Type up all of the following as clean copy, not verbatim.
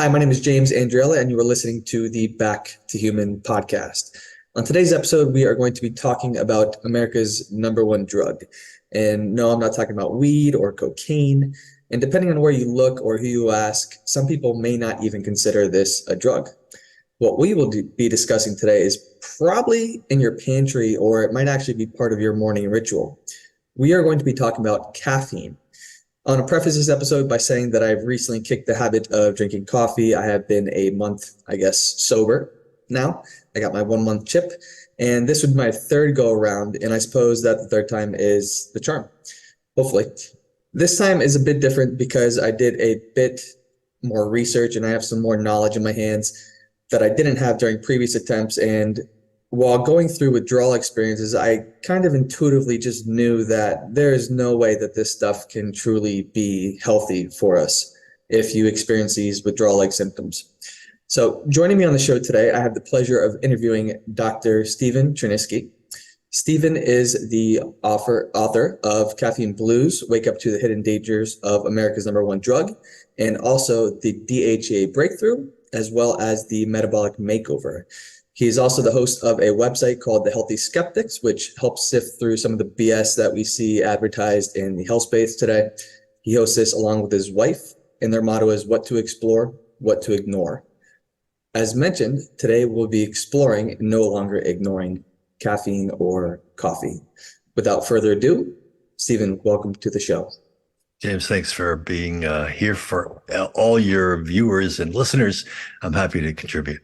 Hi, my name is James Andriella, and you are listening to the Back to Human podcast. On today's episode, we are going to be talking about America's #1 drug. And no, I'm not talking about weed or cocaine. And depending on where you look or who you ask, some people may not even consider this a drug. What we will be discussing today is probably in your pantry, or it might actually be part of your morning ritual. We are going to be talking about caffeine. I want to preface this episode by saying that I've recently kicked the habit of drinking coffee. I have been a month, sober now. I got my 1 month chip, and this would be my third go around, and I suppose that the third time is the charm, hopefully. This time is a bit different because I did a bit more research and I have some more knowledge in my hands that I didn't have during previous attempts. And while going through withdrawal experiences, I kind of intuitively just knew that there is no way that this stuff can truly be healthy for us if you experience these withdrawal-like symptoms. So joining me on the show today, I have the pleasure of interviewing Dr. Stephen Chernisky. Stephen is the author of Caffeine Blues, Wake Up to the Hidden Dangers of America's #1 Drug, and also the DHEA Breakthrough, as well as the Metabolic Makeover. He's also the host of a website called The Healthy Skeptics, which helps sift through some of the BS that we see advertised in the health space today. He hosts this along with his wife, and their motto is what to explore, what to ignore. As mentioned, today we'll be exploring, no longer ignoring, caffeine or coffee. Without further ado, Stephen, welcome to the show. James, thanks for being here for all your viewers and listeners. I'm happy to contribute.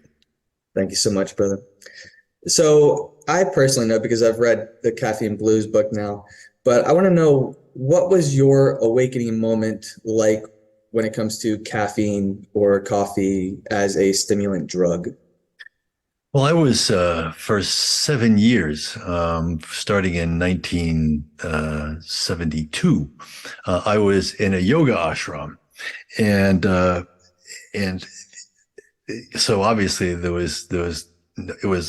Thank you so much, brother. So I personally know because I've read the Caffeine Blues book now, but I want to know, what was your awakening moment like when it comes to caffeine or coffee as a stimulant drug? Well, I was for 7 years, starting in 1972. I was in a yoga ashram, and so obviously it was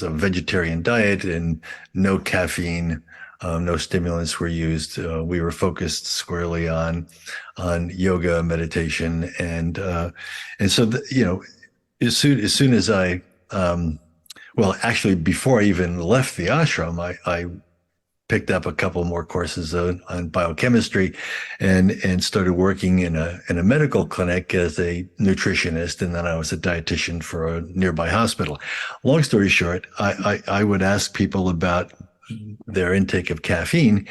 a vegetarian diet and no caffeine, no stimulants were used. We were focused squarely on yoga, meditation, and so as soon as I well, actually, before I even left the ashram, I picked up a couple more courses on biochemistry and started working in a medical clinic as a nutritionist. And then I was a dietitian for a nearby hospital. Long story short, I would ask people about their intake of caffeine.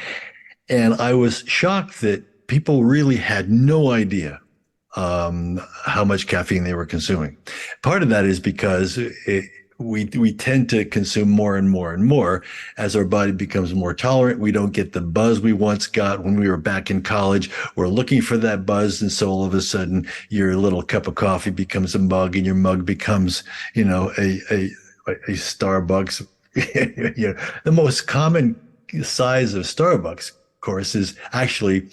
And I was shocked that people really had no idea how much caffeine they were consuming. Part of that is because we tend to consume more and more and more as our body becomes more tolerant. We don't get the buzz we once got when we were back in college. We're looking for that buzz, and so all of a sudden your little cup of coffee becomes a mug, and your mug becomes, a Starbucks. The most common size of Starbucks, of course, is actually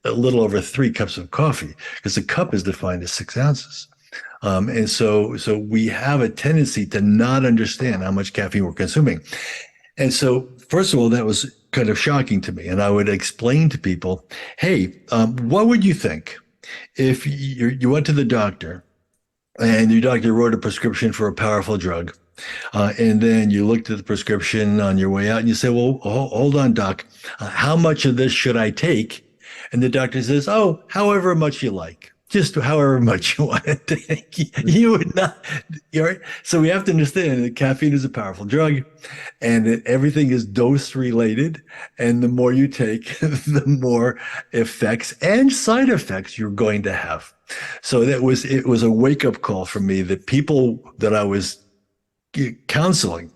a little over 3 cups of coffee, because a cup is defined as 6 ounces. And so we have a tendency to not understand how much caffeine we're consuming. And so, first of all, that was kind of shocking to me. And I would explain to people, hey, what would you think if you went to the doctor and your doctor wrote a prescription for a powerful drug, and then you looked at the prescription on your way out and you say, well, hold on, doc, how much of this should I take? And the doctor says, oh, however much you like. Just however much you want to take. You would not. Right? So we have to understand that caffeine is a powerful drug, and that everything is dose related. And the more you take, the more effects and side effects you're going to have. So it was a wake up call for me that people that I was counseling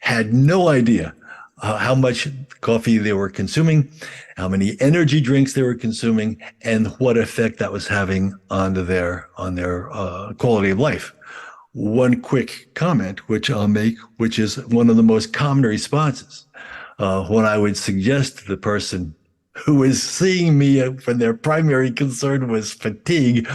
had no idea how much coffee they were consuming, how many energy drinks they were consuming, and what effect that was having on their quality of life. One quick comment, which I'll make, which is one of the most common responses when I would suggest to the person who is seeing me when their primary concern was fatigue,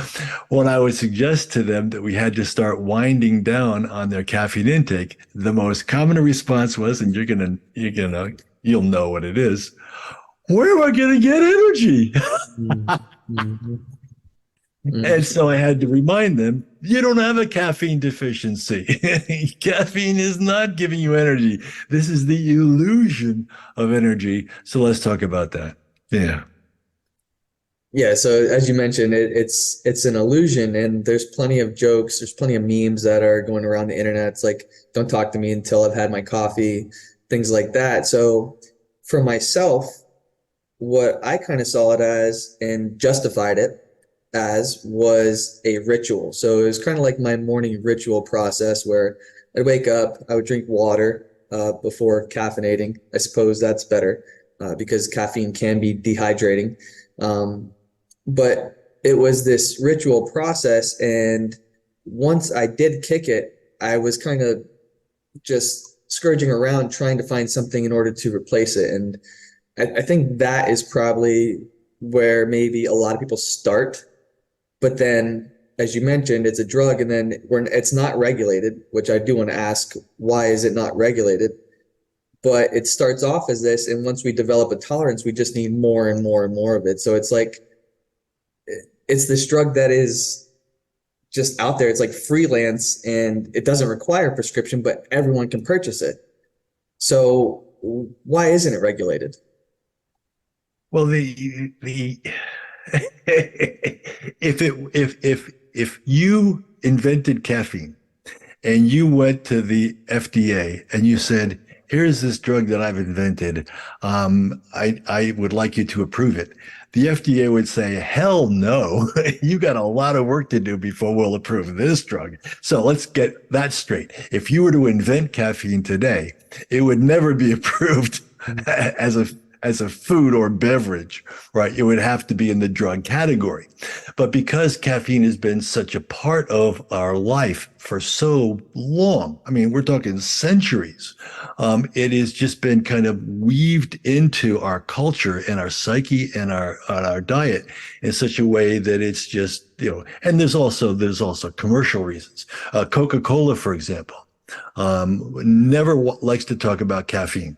when I would suggest to them that we had to start winding down on their caffeine intake, the most common response was, and you'll know what it is, where am I going to get energy? Mm-hmm. And so I had to remind them, you don't have a caffeine deficiency. Caffeine is not giving you energy. This is the illusion of energy. So let's talk about that. Yeah. Yeah, so as you mentioned, it's an illusion, and there's plenty of jokes, there's plenty of memes that are going around the internet. It's like, don't talk to me until I've had my coffee, things like that. So for myself, what I kind of saw it as and justified it as was a ritual. So it was kind of like my morning ritual process where I'd wake up, I would drink water before caffeinating. I suppose that's better because caffeine can be dehydrating. Um, but it was this ritual process. And once I did kick it, I was kind of just scourging around trying to find something in order to replace it. And I think that is probably where maybe a lot of people start. But then, as you mentioned, it's a drug, and then it's not regulated, which I do want to ask, why is it not regulated? But it starts off as this, and once we develop a tolerance, we just need more and more and more of it. So it's like, it's this drug that is just out there. It's like freelance, and it doesn't require a prescription, but everyone can purchase it. So why isn't it regulated? Well, if you invented caffeine and you went to the FDA and you said, here's this drug that I've invented. I would like you to approve it. The FDA would say, hell no, you got a lot of work to do before we'll approve this drug. So let's get that straight. If you were to invent caffeine today, it would never be approved as a food or beverage, right? It would have to be in the drug category. But because caffeine has been such a part of our life for so long, I mean, we're talking centuries, it has just been kind of weaved into our culture and our psyche and our diet in such a way that it's just, and there's also commercial reasons. Coca-Cola, for example, never likes to talk about caffeine.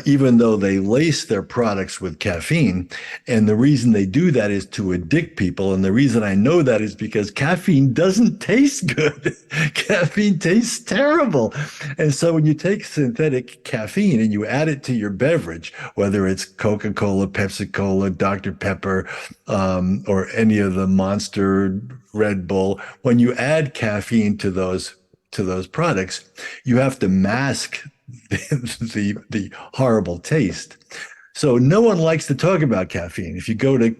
Even though they lace their products with caffeine. And the reason they do that is to addict people. And the reason I know that is because caffeine doesn't taste good. Caffeine tastes terrible. And so when you take synthetic caffeine and you add it to your beverage, whether it's Coca-Cola, Pepsi-Cola, Dr. Pepper, or any of the Monster, Red Bull, when you add caffeine to those products, you have to mask the horrible taste. So no one likes to talk about caffeine. If you go to,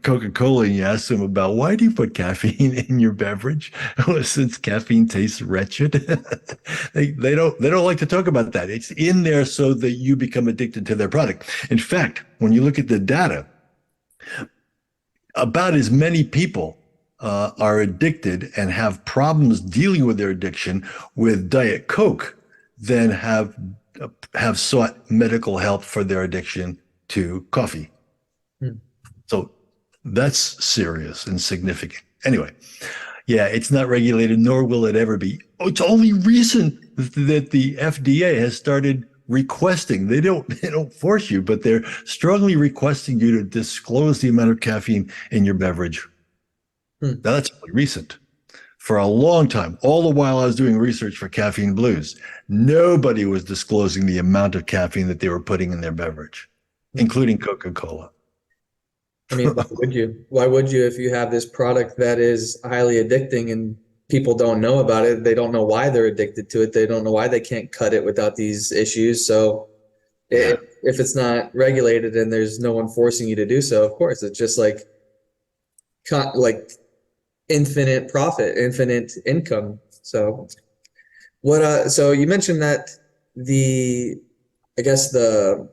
Coca-Cola and you ask them about why do you put caffeine in your beverage? Well, since caffeine tastes wretched. they don't like to talk about that. It's in there so that you become addicted to their product. In fact, when you look at the data, about as many people are addicted and have problems dealing with their addiction with Diet Coke than have sought medical help for their addiction to coffee. So that's serious and significant. Anyway, yeah, it's not regulated, nor will it ever be. Oh, it's only recent that the FDA has started requesting. They don't force you, but they're strongly requesting you to disclose the amount of caffeine in your beverage. Now that's only recent. For a long time, all the while I was doing research for Caffeine Blues, nobody was disclosing the amount of caffeine that they were putting in their beverage, including Coca-Cola. I mean, why would you? Why would you if you have this product that is highly addicting and people don't know about it? They don't know why they're addicted to it. They don't know why they can't cut it without these issues. So if it's not regulated and there's no one forcing you to do so, of course, it's just like infinite profit, infinite income. So so you mentioned that I guess the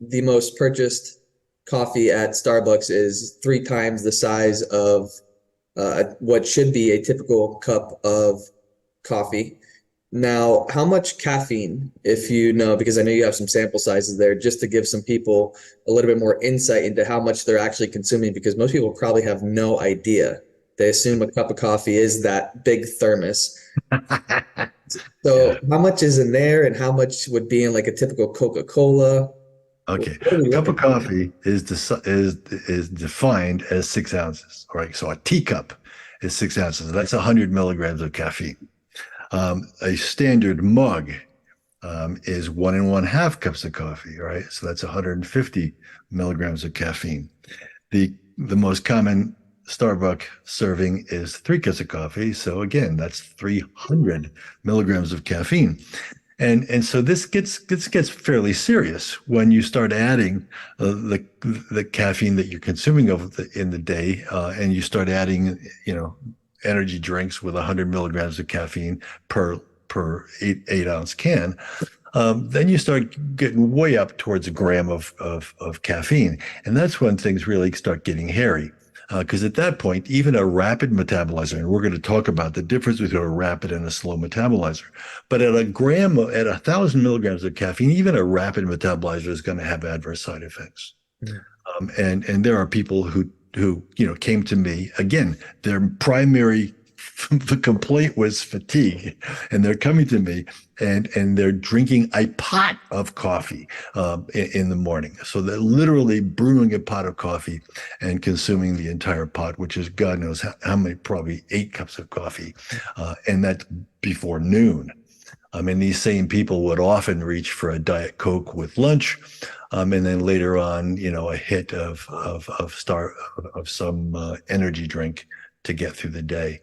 most purchased coffee at Starbucks is 3 times the size of what should be a typical cup of coffee. Now, how much caffeine, if you know, because I know you have some sample sizes there, just to give some people a little bit more insight into how much they're actually consuming, because most people probably have no idea. They assume a cup of coffee is that big thermos. So how much is in there and how much would be in like a typical Coca-Cola? Okay. What are we A cup of looking for? coffee is defined as 6 ounces. All right. So a teacup is 6 ounces. That's 100 milligrams of caffeine. A standard mug is 1.5 cups of coffee. All right. So that's 150 milligrams of caffeine. The most common Starbucks serving is 3 cups of coffee. So again, that's 300 milligrams of caffeine. And so this gets fairly serious when you start adding the caffeine that you're consuming in the day, and you start adding, energy drinks with 100 milligrams of caffeine per 8 ounce can. Then you start getting way up towards a gram of caffeine, and that's when things really start getting hairy. Because at that point, even a rapid metabolizer, and we're going to talk about the difference between a rapid and a slow metabolizer, but at 1,000 milligrams of caffeine, even a rapid metabolizer is going to have adverse side effects. Mhm. And there are people who came to me again. Their primary the complaint was fatigue, and they're coming to me and they're drinking a pot of coffee in the morning. So they're literally brewing a pot of coffee and consuming the entire pot, which is God knows how many, probably 8 cups of coffee, and that's before noon. And these same people would often reach for a Diet Coke with lunch, and then later on, a hit of some energy drink to get through the day.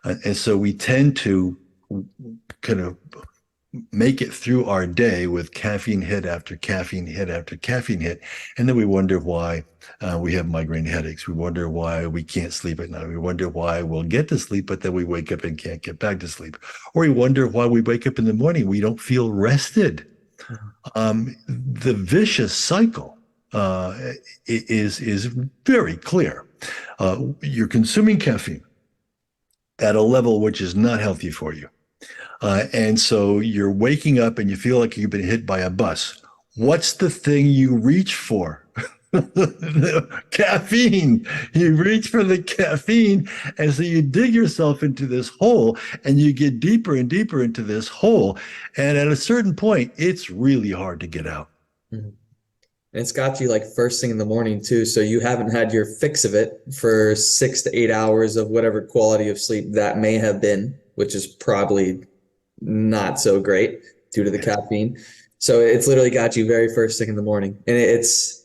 And so we tend to kind of make it through our day with caffeine hit after caffeine hit after caffeine hit. And then we wonder why we have migraine headaches. We wonder why we can't sleep at night. We wonder why we'll get to sleep, but then we wake up and can't get back to sleep. Or we wonder why we wake up in the morning, we don't feel rested. The vicious cycle is very clear. You're consuming caffeine at a level which is not healthy for you. And so you're waking up and you feel like you've been hit by a bus. What's the thing you reach for? Caffeine. You reach for the caffeine. And so you dig yourself into this hole and you get deeper and deeper into this hole. And at a certain point, it's really hard to get out. Mhm. And it's got you like first thing in the morning too. So you haven't had your fix of it for 6 to 8 hours of whatever quality of sleep that may have been, which is probably not so great due to the caffeine. So it's literally got you very first thing in the morning. And it's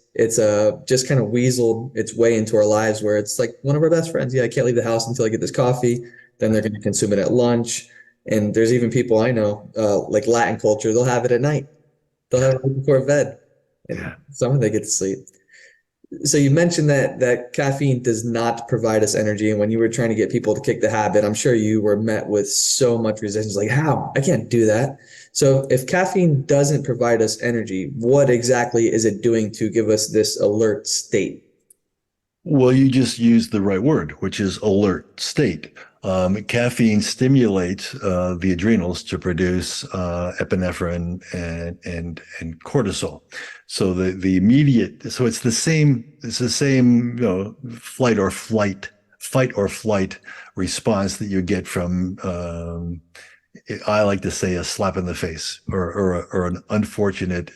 just kind of weaseled its way into our lives where it's like one of our best friends. Yeah, I can't leave the house until I get this coffee. Then they're going to consume it at lunch. And there's even people I know, like Latin culture, they'll have it at night. They'll have it right before bed. And somehow they get to sleep. So you mentioned that caffeine does not provide us energy. And when you were trying to get people to kick the habit, I'm sure you were met with so much resistance, like, how? I can't do that. So if caffeine doesn't provide us energy, what exactly is it doing to give us this alert state? Well, you just used the right word, which is alert state. Caffeine stimulates the adrenals to produce epinephrine and cortisol. So the immediate, so it's the same fight or flight response that you get from I like to say a slap in the face or an unfortunate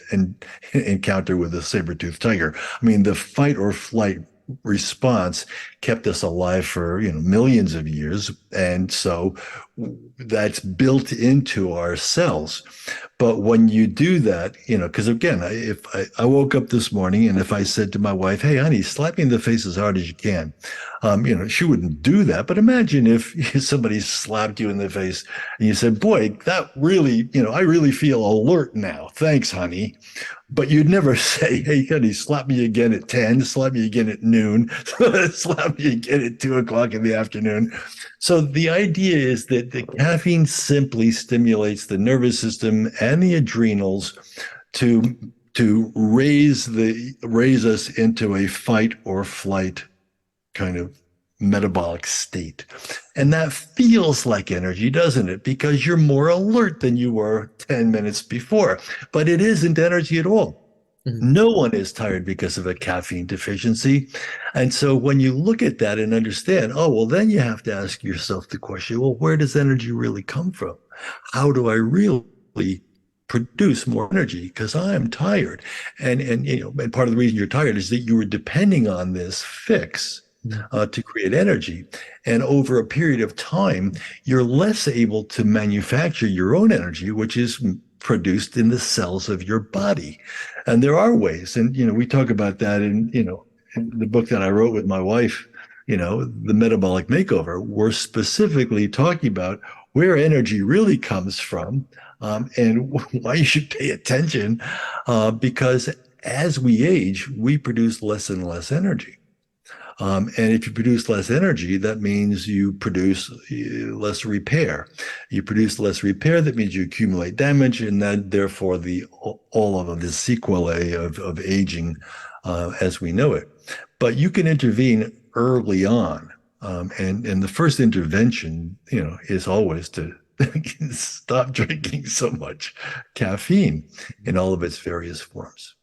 encounter with a saber-toothed tiger. I mean, the fight or flight response kept us alive for millions of years, and so that's built into our cells. But when you do that, because again, if I woke up this morning and if I said to my wife, "Hey, honey, slap me in the face as hard as you can," she wouldn't do that. But imagine if somebody slapped you in the face and you said, "Boy, that really, I really feel alert now. Thanks, honey." But you'd never say, "Hey, honey, slap me again at 10, slap me again at noon, slap me again at 2 o'clock in the afternoon." So the idea is that the caffeine simply stimulates the nervous system and the adrenals to raise us into a fight or flight kind of metabolic state. And that feels like energy, doesn't it? Because you're more alert than you were 10 minutes before. But it isn't energy at all. Mhm. No one is tired because of a caffeine deficiency. And so when you look at that and understand, oh, well, then you have to ask yourself the question, well, where does energy really come from? How do I really produce more energy because I'm tired. And part of the reason you're tired is that you were depending on this fix to create energy. And over a period of time, you're less able to manufacture your own energy, which is produced in the cells of your body. And there are ways, and we talk about that in the book that I wrote with my wife, the metabolic makeover. We're specifically talking about where energy really comes from, and why you should pay attention, because as we age, we produce less and less energy. And if you produce less energy, that means you produce less repair. You produce less repair, that means you accumulate damage, and then therefore all of the sequelae of aging as we know it. But you can intervene early on. And the first intervention, is always to stop drinking so much caffeine in all of its various forms.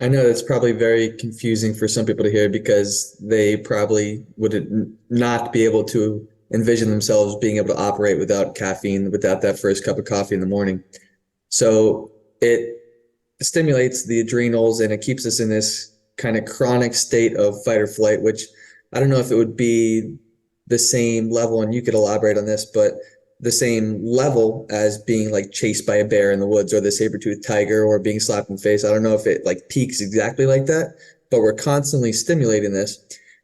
I know that's probably very confusing for some people to hear because they probably would not be able to envision themselves being able to operate without caffeine, without that first cup of coffee in the morning. So it stimulates the adrenals and it keeps us in this kind of chronic state of fight or flight, which I don't know if it would be the same level, and you could elaborate on this, but the same level as being like chased by a bear in the woods or the saber-toothed tiger or being slapped in the face. I don't know if it like peaks exactly like that, but we're constantly stimulating this.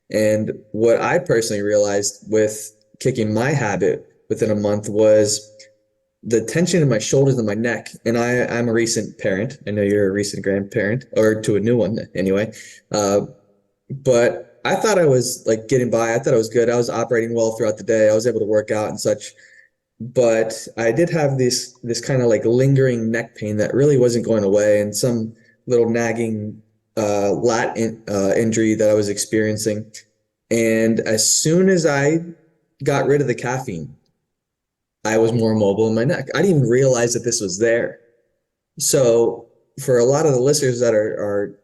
And what I personally realized with kicking my habit within a month was the tension in my shoulders and my neck. And I'm a recent parent. I know you're a recent grandparent, or to a new one anyway. But I thought I was like getting by. I thought I was good. I was operating well throughout the day. I was able to work out and such. But I did have this kind of like lingering neck pain that really wasn't going away, and some little nagging lat injury that I was experiencing. And as soon as I got rid of the caffeine, I was more mobile in my neck. I didn't even realize that this was there. So for a lot of the listeners that are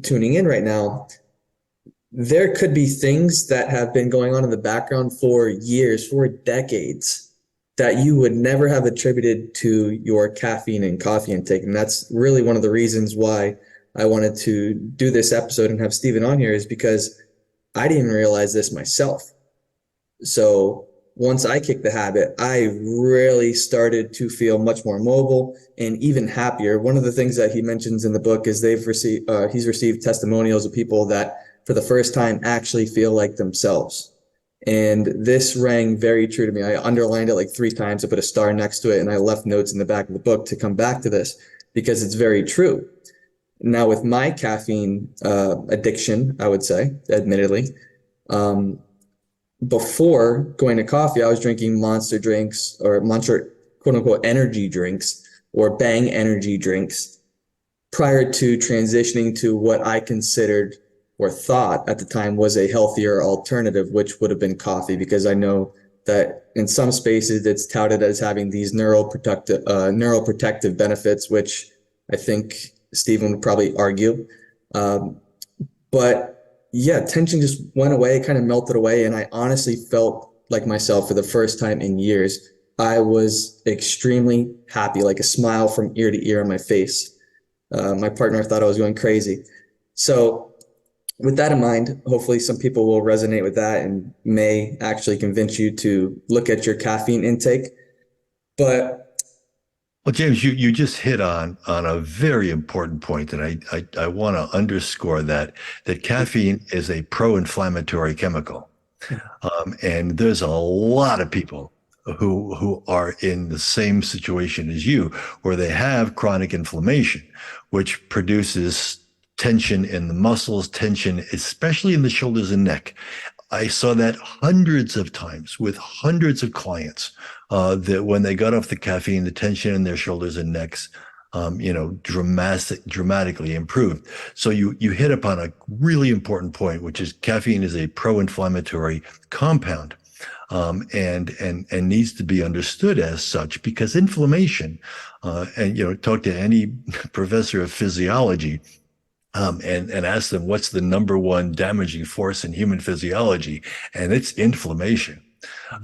tuning in right now, there could be things that have been going on in the background for years, for decades, that you would never have attributed to your caffeine and coffee intake. And that's really one of the reasons why I wanted to do this episode and have Stephen on here, is because I didn't realize this myself. So once I kicked the habit, I really started to feel much more mobile and even happier. One of the things that he mentions in the book is he's received testimonials of people that for the first time actually feel like themselves. And this rang very true to me. I underlined it like 3 times. I put a star next to it, and I left notes in the back of the book to come back to this because it's very true. Now, with my caffeine addiction, I would say, admittedly, before going to coffee, I was drinking Monster drinks or Monster quote unquote energy drinks or Bang energy drinks prior to transitioning to what I considered or thought at the time was a healthier alternative, which would have been coffee, because I know that in some spaces it's touted as having these neuroprotective benefits, which I think Stephen would probably argue. But yeah, tension just went away, kind of melted away. And I honestly felt like myself for the first time in years. I was extremely happy, like a smile from ear to ear on my face. My partner thought I was going crazy. So with that in mind, hopefully some people will resonate with that and may actually convince you to look at your caffeine intake. But well, James, you just hit on a very important point, and I want to underscore that caffeine is a pro-inflammatory chemical, and there's a lot of people who are in the same situation as you, where they have chronic inflammation, which produces tension in the muscles, tension, especially in the shoulders and neck. I saw that hundreds of times with hundreds of clients, that when they got off the caffeine, the tension in their shoulders and necks, dramatically improved. So you hit upon a really important point, which is caffeine is a pro-inflammatory compound, and needs to be understood as such, because inflammation, and talk to any professor of physiology, and ask them what's the number one damaging force in human physiology, and it's inflammation.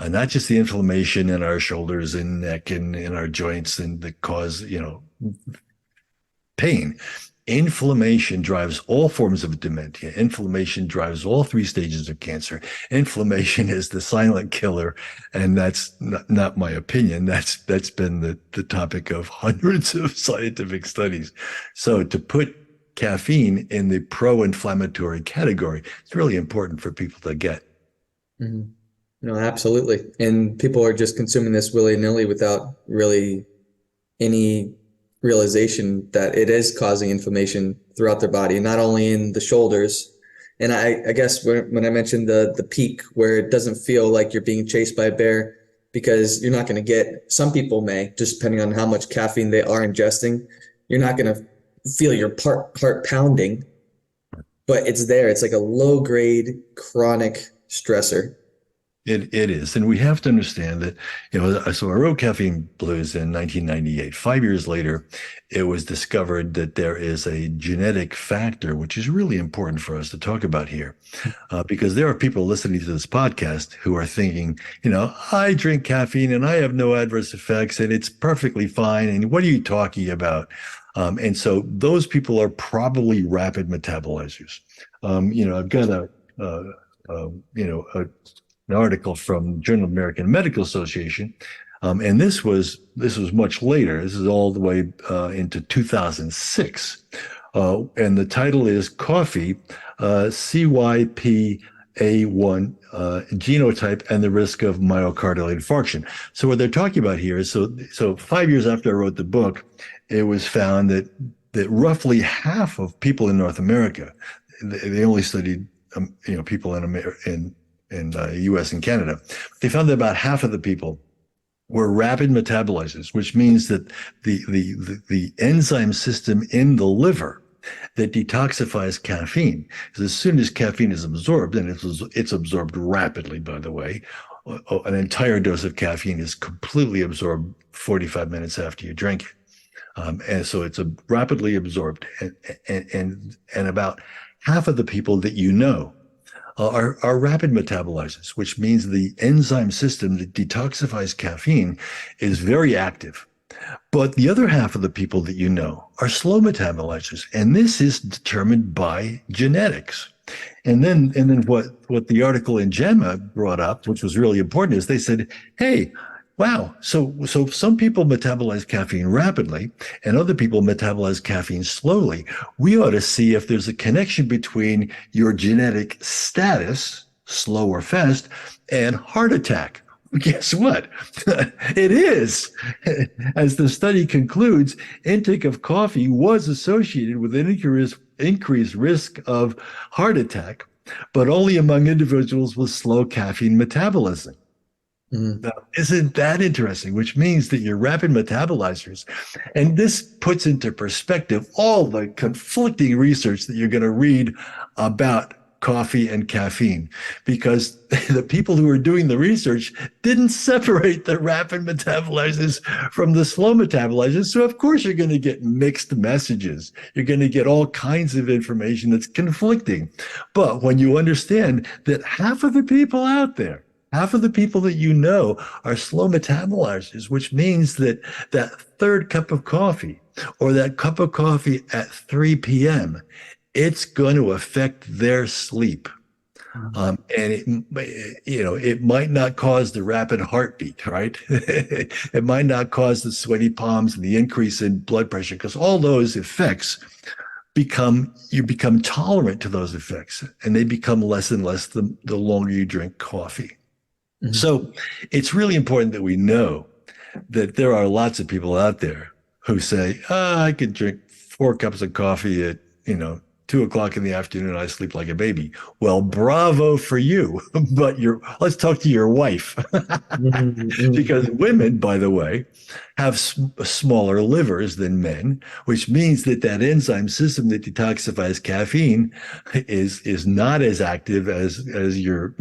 not just the inflammation in our shoulders and neck and in our joints and that cause, pain. Inflammation drives all forms of dementia. Inflammation drives all three stages of cancer. Inflammation is the silent killer, and that's not my opinion. That's been the topic of hundreds of scientific studies. So to put caffeine in the pro-inflammatory category, it's really important for people to get. Mm-hmm. No, absolutely. And people are just consuming this willy-nilly without really any realization that it is causing inflammation throughout their body, not only in the shoulders. And I guess when I mentioned the peak where it doesn't feel like you're being chased by a bear, because you're not going to get, some people may, just depending on how much caffeine they are ingesting, you're not going to feel your heart pounding, but it's there. It's like a low grade chronic stressor. It is. And we have to understand that, so I wrote Caffeine Blues in 1998. 5 years later, it was discovered that there is a genetic factor, which is really important for us to talk about here, because there are people listening to this podcast who are thinking, I drink caffeine and I have no adverse effects and it's perfectly fine. And what are you talking about? And so those people are probably rapid metabolizers. I've got an article from Journal of American Medical Association, and this was much later. This is all the way into 2006, and the title is "Coffee, CYP A1 genotype and the risk of myocardial infarction." So what they're talking about here is so 5 years after I wrote the book, it was found that roughly half of people in North America, they only studied people in US and Canada, they found that about half of the people were rapid metabolizers, which means that the enzyme system in the liver that detoxifies caffeine, because as soon as caffeine is absorbed, and it's absorbed rapidly, by the way, an entire dose of caffeine is completely absorbed 45 minutes after you drink it. And so it's rapidly absorbed, and about half of the people that are rapid metabolizers, which means the enzyme system that detoxifies caffeine is very active. But the other half of the people that are slow metabolizers, and this is determined by genetics. And then what the article in JAMA brought up, which was really important, is they said, hey, wow, so some people metabolize caffeine rapidly and other people metabolize caffeine slowly. We ought to see if there's a connection between your genetic status, slow or fast, and heart attack. Guess what? It is. As the study concludes, intake of coffee was associated with an increased risk of heart attack, but only among individuals with slow caffeine metabolism. Now, isn't that interesting? Which means that you're rapid metabolizers. And this puts into perspective all the conflicting research that you're going to read about coffee and caffeine, because the people who are doing the research didn't separate the rapid metabolizers from the slow metabolizers. So of course you're going to get mixed messages. You're going to get all kinds of information that's conflicting. But when you understand that half of the people out there, half of the people that are slow metabolizers, which means that third cup of coffee or that cup of coffee at 3 p.m., it's going to affect their sleep. And it might not cause the rapid heartbeat, right? It might not cause the sweaty palms and the increase in blood pressure, because all those effects you become tolerant to those effects, and they become less and less the longer you drink coffee. Mm-hmm. So it's really important that we know that there are lots of people out there who say, I could drink 4 cups of coffee at, 2:00 in the afternoon, I sleep like a baby. Well, bravo for you. But let's talk to your wife. Because women, by the way, have smaller livers than men, which means that enzyme system that detoxifies caffeine is not as active as your,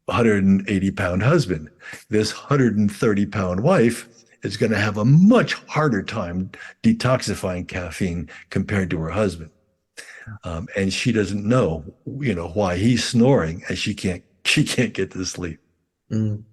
180-pound husband. This 130-pound wife is going to have a much harder time detoxifying caffeine compared to her husband. And she doesn't know, why he's snoring and she can't get to sleep. Mm.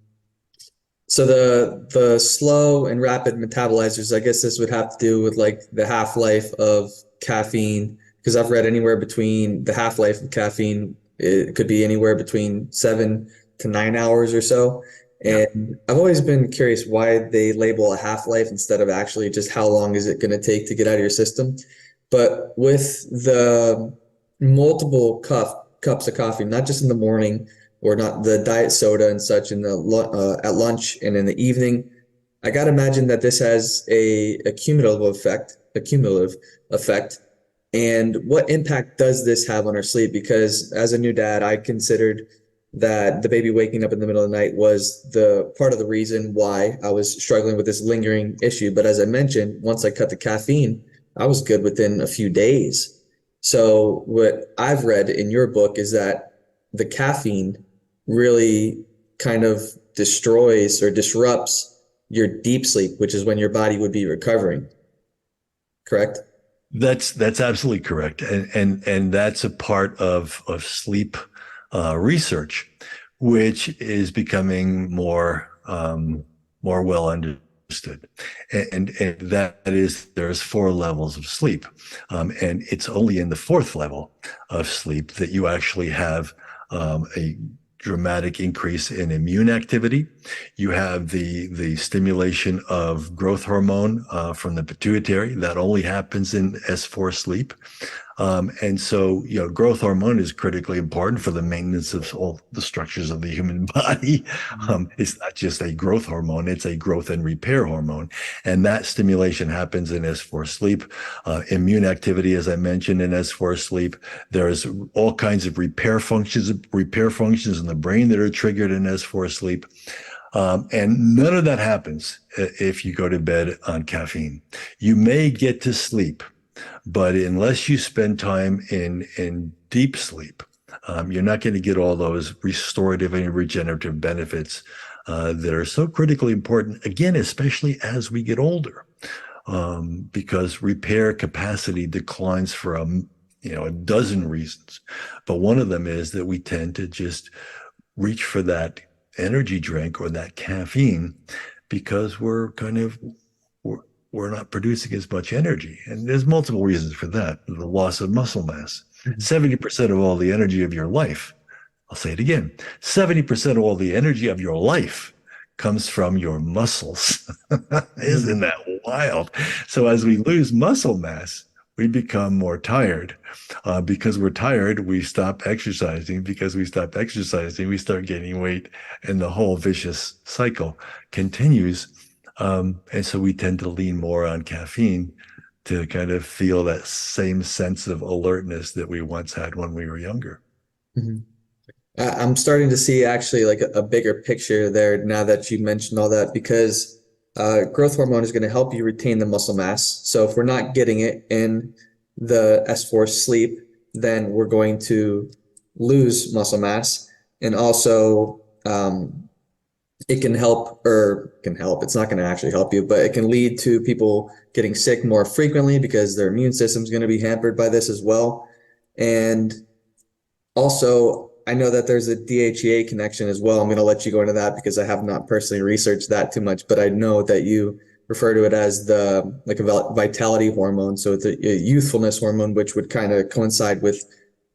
So the slow and rapid metabolizers, I guess this would have to do with like the half-life of caffeine, because I've read anywhere between the half-life of caffeine, it could be anywhere between 7 to 9 hours or so. Yeah. And I've always been curious why they label a half-life instead of actually just how long is it going to take to get out of your system. But with the multiple cups of coffee, not just in the morning, or not the diet soda and such in the at lunch and in the evening. I got to imagine that this has a cumulative effect. And what impact does this have on our sleep? Because as a new dad, I considered that the baby waking up in the middle of the night was the part of the reason why I was struggling with this lingering issue. But as I mentioned, once I cut the caffeine, I was good within a few days. So what I've read in your book is that the caffeine really kind of destroys or disrupts your deep sleep, which is when your body would be recovering. Correct? That's absolutely correct, and that's a part of sleep research, which is becoming more well understood, and that is there's 4 levels of sleep, and it's only in the 4th level of sleep that you actually have a dramatic increase in immune activity. You have the stimulation of growth hormone from the pituitary that only happens in S4 sleep. And so, growth hormone is critically important for the maintenance of all the structures of the human body. It's not just a growth hormone, it's a growth and repair hormone. And that stimulation happens in S4 sleep. Immune activity, as I mentioned, in S4 sleep. There's all kinds of repair functions in the brain that are triggered in S4 sleep. And none of that happens if you go to bed on caffeine. You may get to sleep, but unless you spend time in deep sleep, you're not going to get all those restorative and regenerative benefits that are so critically important, again, especially as we get older, because repair capacity declines for a dozen reasons. But one of them is that we tend to just reach for that energy drink or that caffeine because we're not producing as much energy. And there's multiple reasons for that. The loss of muscle mass. 70% of all the energy of your life, I'll say it again, 70% of all the energy of your life comes from your muscles. Isn't that wild? So as we lose muscle mass, we become more tired. Because we're tired, we stop exercising. Because we stop exercising, we start gaining weight, and the whole vicious cycle continues. And so we tend to lean more on caffeine to kind of feel that same sense of alertness that we once had when we were younger. Mm-hmm. I'm starting to see actually like a bigger picture there now that you mentioned all that, because growth hormone is going to help you retain the muscle mass. So if we're not getting it in the S4 sleep, then we're going to lose muscle mass. And also, it can help, it's not going to actually help you, but it can lead to people getting sick more frequently because their immune system is going to be hampered by this as well. And also, I know that there's a DHEA connection as well. I'm going to let you go into that because I have not personally researched that too much, but I know that you refer to it as like a vitality hormone. So it's a youthfulness hormone, which would kind of coincide with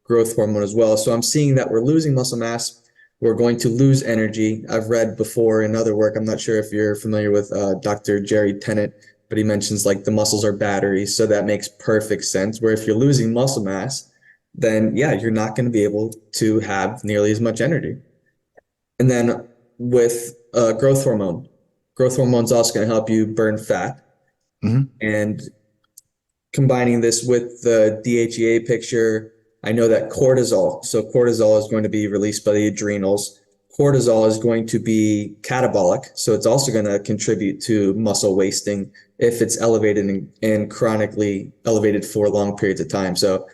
growth hormone as well. So I'm seeing that we're losing muscle mass. We're going to lose energy. I've read before in other work, I'm not sure if you're familiar with Dr. Jerry Tennant, but he mentions like the muscles are batteries. So that makes perfect sense, where if you're losing muscle mass, then yeah, you're not going to be able to have nearly as much energy. And then with growth hormone's also going to help you burn fat. Mm-hmm. And combining this with the DHEA picture, I know that cortisol is going to be released by the adrenals. Cortisol is going to be catabolic, so it's also going to contribute to muscle wasting if it's elevated and chronically elevated for long periods of time. So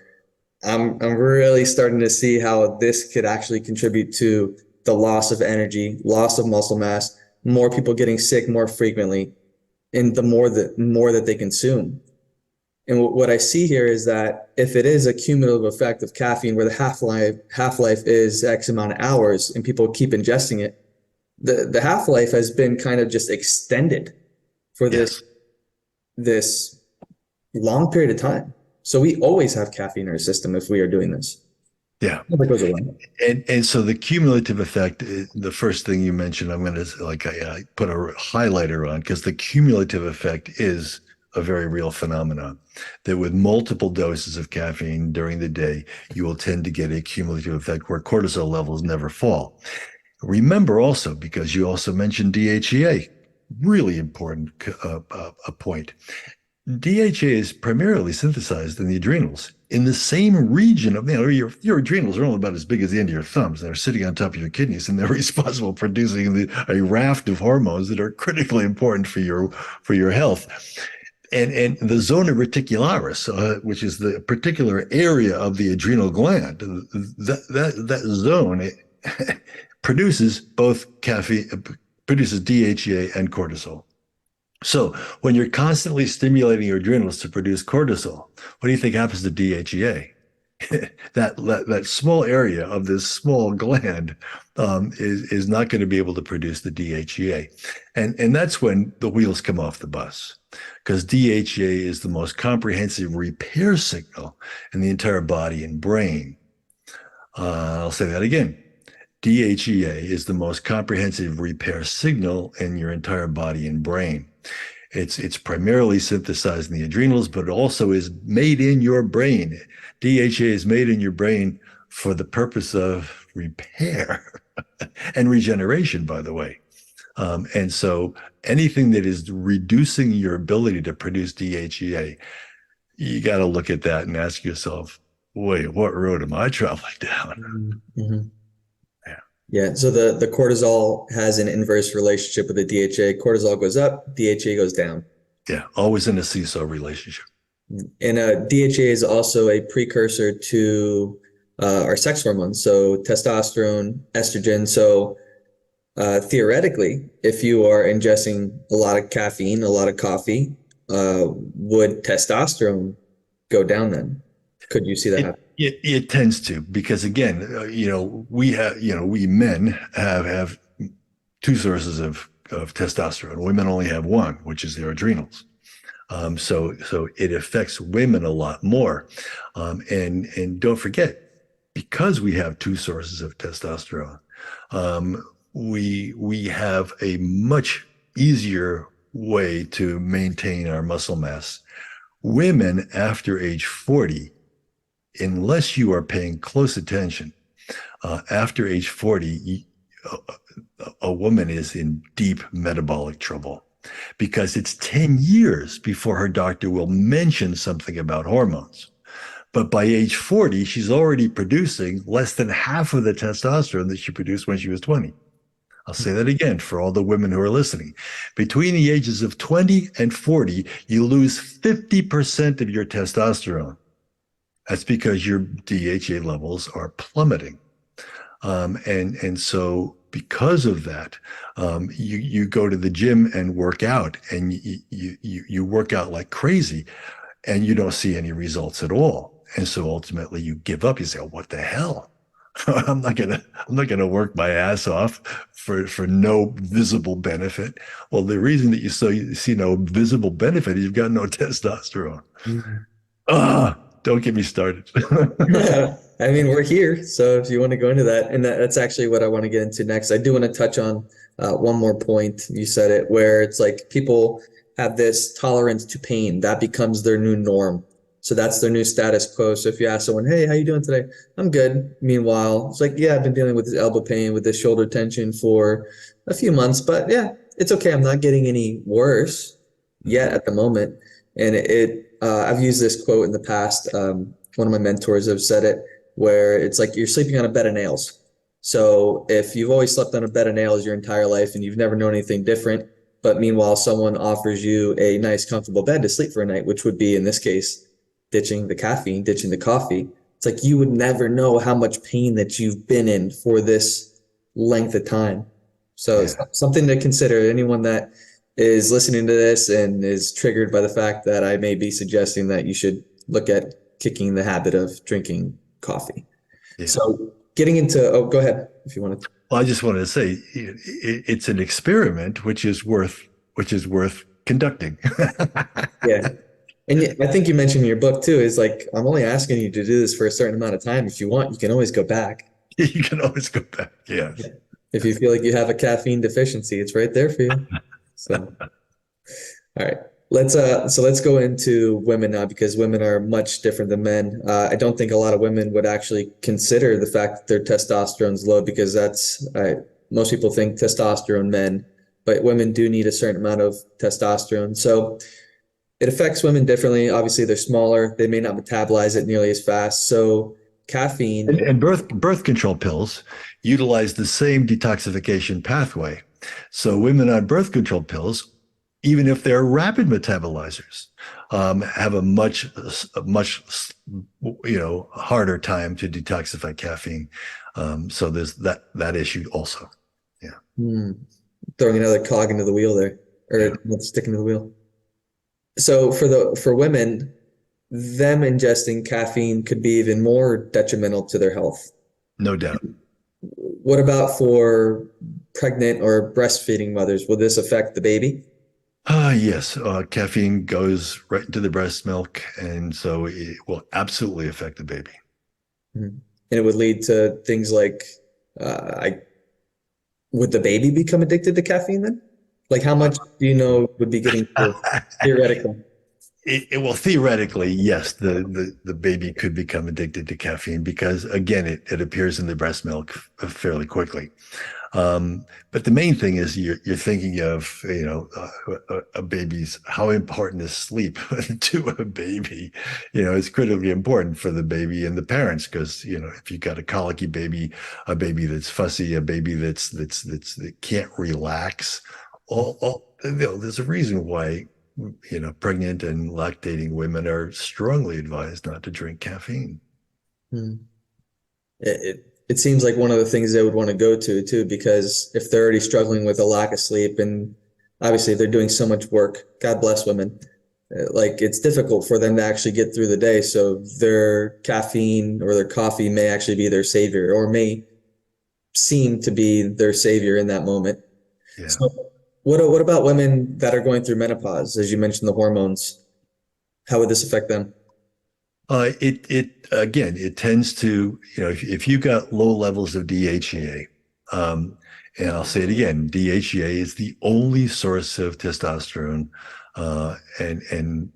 I'm really starting to see how this could actually contribute to the loss of energy, loss of muscle mass, more people getting sick more frequently, and the more that they consume. And what I see here is that if it is a cumulative effect of caffeine, where the half-life is X amount of hours, and people keep ingesting it, the half-life has been kind of just extended for Yes. this long period of time. So we always have caffeine in our system if we are doing this. Yeah. Never goes away. And so the cumulative effect, the first thing you mentioned, I'm going to I put a highlighter on, because the cumulative effect is a very real phenomenon, that with multiple doses of caffeine during the day, you will tend to get a cumulative effect where cortisol levels never fall. Remember also, because you also mentioned DHEA, really important a point. DHEA is primarily synthesized in the adrenals, in the same region of, your adrenals are only about as big as the end of your thumbs. They're sitting on top of your kidneys, and they're responsible for producing a raft of hormones that are critically important for your health. And the zona reticularis, which is the particular area of the adrenal gland, that zone produces both caffeine, produces DHEA and cortisol. So when you're constantly stimulating your adrenals to produce cortisol, what do you think happens to DHEA? that small area of this small gland is not going to be able to produce the DHEA. And that's when the wheels come off the bus, because DHEA is the most comprehensive repair signal in the entire body and brain. I'll say that again. DHEA is the most comprehensive repair signal in your entire body and brain. It's primarily synthesized in the adrenals, but it also is made in your brain. DHEA is made in your brain for the purpose of repair and regeneration, by the way. And so anything that is reducing your ability to produce DHEA, you got to look at that and ask yourself, wait, what road am I traveling down? Mm-hmm. Yeah, so the cortisol has an inverse relationship with the DHEA. Cortisol goes up, DHEA goes down. Yeah, always in a seesaw relationship. And DHEA is also a precursor to our sex hormones, so testosterone, estrogen. So theoretically, if you are ingesting a lot of caffeine, a lot of coffee, would testosterone go down then? Could you see that happen? It tends to, because again, we men have two sources of testosterone. Women only have one, which is their adrenals. So it affects women a lot more. And don't forget, because we have two sources of testosterone, we have a much easier way to maintain our muscle mass. Women after age 40, unless you are paying close attention, after age 40, a woman is in deep metabolic trouble, because it's 10 years before her doctor will mention something about hormones. But by age 40, she's already producing less than half of the testosterone that she produced when she was 20. I'll say that again for all the women who are listening. Between the ages of 20 and 40, you lose 50% of your testosterone. That's because your DHEA levels are plummeting. And so because of that, you go to the gym and work out, and you work out like crazy, and you don't see any results at all. And so ultimately you give up. You say, oh, what the hell? I'm not gonna work my ass off for no visible benefit. Well, the reason that you see no visible benefit is you've got no testosterone. Mm-hmm. Don't get me started. I mean, we're here, so if you want to go into that, and that's actually what I want to get into next. I do want to touch on one more point. You said it, where it's like people have this tolerance to pain. That becomes their new norm. So that's their new status quo. So if you ask someone, hey, how you doing today? I'm good. Meanwhile, it's like, yeah, I've been dealing with this elbow pain, with this shoulder tension for a few months, but yeah, it's okay. I'm not getting any worse yet at the moment. And I've used this quote in the past. One of my mentors have said it, where it's like you're sleeping on a bed of nails. So if you've always slept on a bed of nails your entire life and you've never known anything different, but meanwhile someone offers you a nice, comfortable bed to sleep for a night, which would be, in this case, ditching the caffeine, ditching the coffee, it's like you would never know how much pain that you've been in for this length of time. So it's something to consider. Anyone that is listening to this and is triggered by the fact that I may be suggesting that you should look at kicking the habit of drinking coffee. Yeah. So getting into, go ahead if you wanted to. Well, I just wanted to say it's an experiment which is worth conducting. Yeah. And I think you mentioned in your book too, is like, I'm only asking you to do this for a certain amount of time. If you want, you can always go back. You can always go back. Yes. If you feel like you have a caffeine deficiency, it's right there for you. So, all right. Let's go into women now because women are much different than men. I don't think a lot of women would actually consider the fact that their testosterone's low because most people think testosterone men, but women do need a certain amount of testosterone. So it affects women differently. Obviously, they're smaller. They may not metabolize it nearly as fast. So caffeine. And birth control pills utilize the same detoxification pathway. So women on birth control pills, even if they're rapid metabolizers, have a much harder time to detoxify caffeine. So there's that issue also. Yeah. Throwing another cog into the wheel there, or sticking to the wheel. So for women, them ingesting caffeine could be even more detrimental to their health. No doubt. What about for pregnant or breastfeeding mothers? Will this affect the baby? Yes, caffeine goes right into the breast milk, and so it will absolutely affect the baby. And it would lead to things like, would the baby become addicted to caffeine then? Like how much do you know would be getting theoretically? Well, theoretically, yes, the baby could become addicted to caffeine because, again, it appears in the breast milk fairly quickly. But the main thing is you're thinking of, a baby's, how important is sleep to a baby? It's critically important for the baby and the parents because, if you've got a colicky baby, a baby that's fussy, a baby that can't relax, there's a reason why pregnant and lactating women are strongly advised not to drink caffeine. It seems like one of the things they would want to go to too, because if they're already struggling with a lack of sleep and obviously they're doing so much work, God bless women, like it's difficult for them to actually get through the day. So their caffeine or their coffee may actually be their savior or may seem to be their savior in that moment. Yeah. So what about women that are going through menopause? As you mentioned, the hormones, how would this affect them? It tends to, if you got low levels of DHEA, and I'll say it again, DHEA is the only source of testosterone, and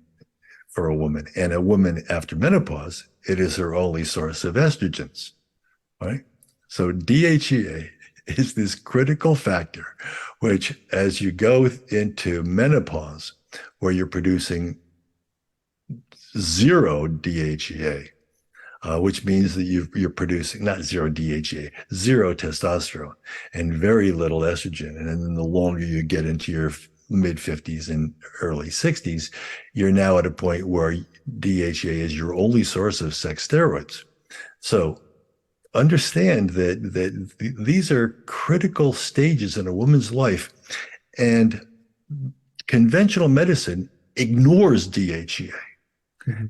for a woman, and a woman after menopause, it is her only source of estrogens, right? So DHEA is this critical factor, which as you go into menopause, where you're producing zero DHEA, which means that you're producing not zero DHEA, zero testosterone, and very little estrogen. And then the longer you get into your mid 50s and early 60s, you're now at a point where DHEA is your only source of sex steroids. So understand that these are critical stages in a woman's life, and conventional medicine ignores DHEA.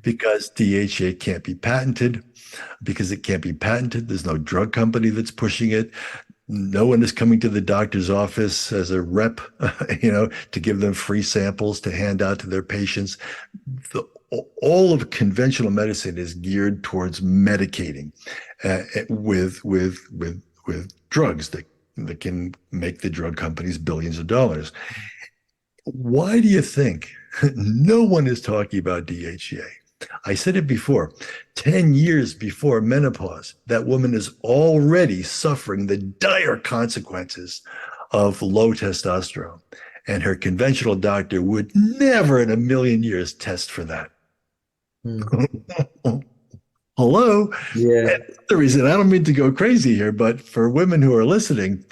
Because DHEA can't be patented. Because it can't be patented, there's no drug company that's pushing it. No one is coming to the doctor's office as a rep, to give them free samples to hand out to their patients. All of conventional medicine is geared towards medicating with drugs that can make the drug companies billions of dollars. Why do you think no one is talking about DHEA? I said it before, 10 years before menopause, that woman is already suffering the dire consequences of low testosterone. And her conventional doctor would never in a million years test for that. Hello? Yeah. And the reason, I don't mean to go crazy here, but for women who are listening,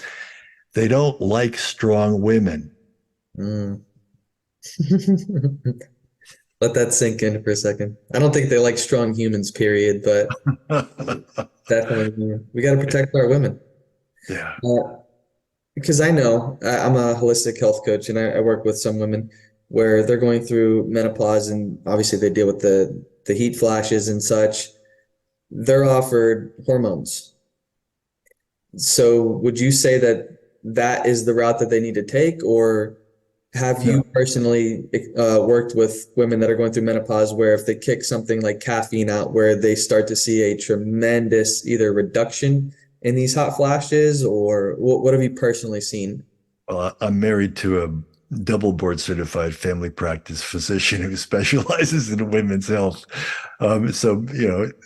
they don't like strong women. Let that sink in for a second. I don't think they like strong humans, period, but definitely we got to protect our women. Yeah. Because I know I'm a holistic health coach and I work with some women where they're going through menopause and obviously they deal with the heat flashes and such. They're offered hormones. So would you say that that is the route that they need to take, or have No, you personally worked with women that are going through menopause where if they kick something like caffeine out, where they start to see a tremendous either reduction in these hot flashes, or what have you personally seen? I'm married to a double board certified family practice physician who specializes in women's health. So,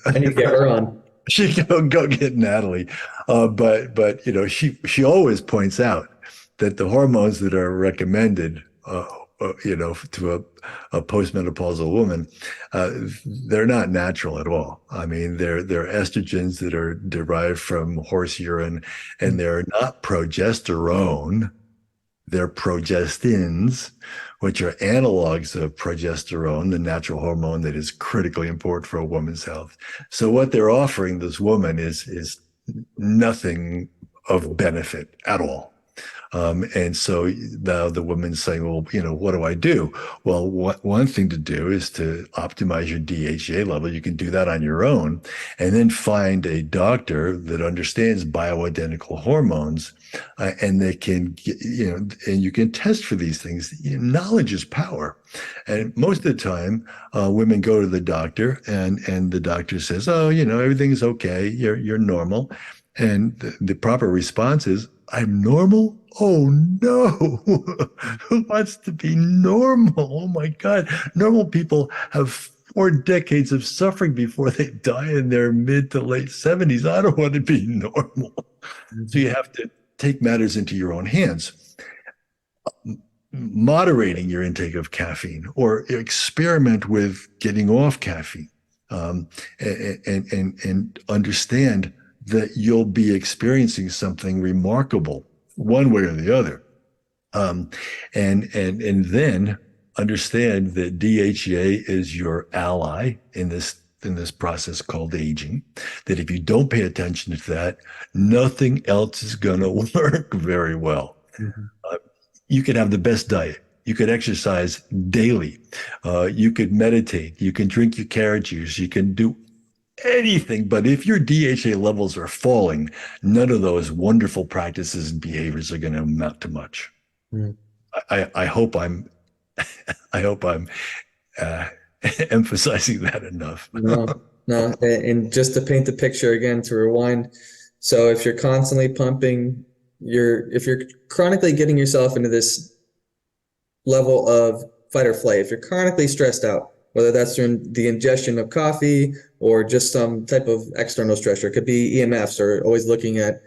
I need to get her on. she go get Natalie. But she always points out that the hormones that are recommended, to a postmenopausal woman, uh, they're not natural at all. I mean, they're estrogens that are derived from horse urine, and they're not progesterone. They're progestins, which are analogs of progesterone, the natural hormone that is critically important for a woman's health. So what they're offering this woman is nothing of benefit at all. And so now the woman's saying, well, what do I do? Well, one thing to do is to optimize your DHEA level. You can do that on your own, and then find a doctor that understands bioidentical hormones, and they can, and you can test for these things. Knowledge is power. And most of the time, women go to the doctor, and the doctor says, oh, everything's okay. You're normal. And the proper response is, I'm normal? Oh no. Who wants to be normal? Oh my God. Normal people have 4 decades of suffering before they die in their mid to late 70s. I don't want to be normal. So you have to take matters into your own hands. Moderating your intake of caffeine, or experiment with getting off caffeine, and understand that you'll be experiencing something remarkable one way or the other. And then understand that DHEA is your ally in this process called aging. That if you don't pay attention to that, nothing else is going to work very well. Mhm. You could have the best diet. You could exercise daily. You could meditate. You can drink your carrot juice. You can do anything. But if your DHA levels are falling, none of those wonderful practices and behaviors are going to amount to much. Mm. I hope I'm I hope I'm uh, emphasizing that enough. No, no. And just to paint the picture again, to rewind. So if you're constantly pumping if you're chronically getting yourself into this level of fight or flight, if you're chronically stressed out, whether that's through the ingestion of coffee or just some type of external stressor, it could be EMFs or always looking at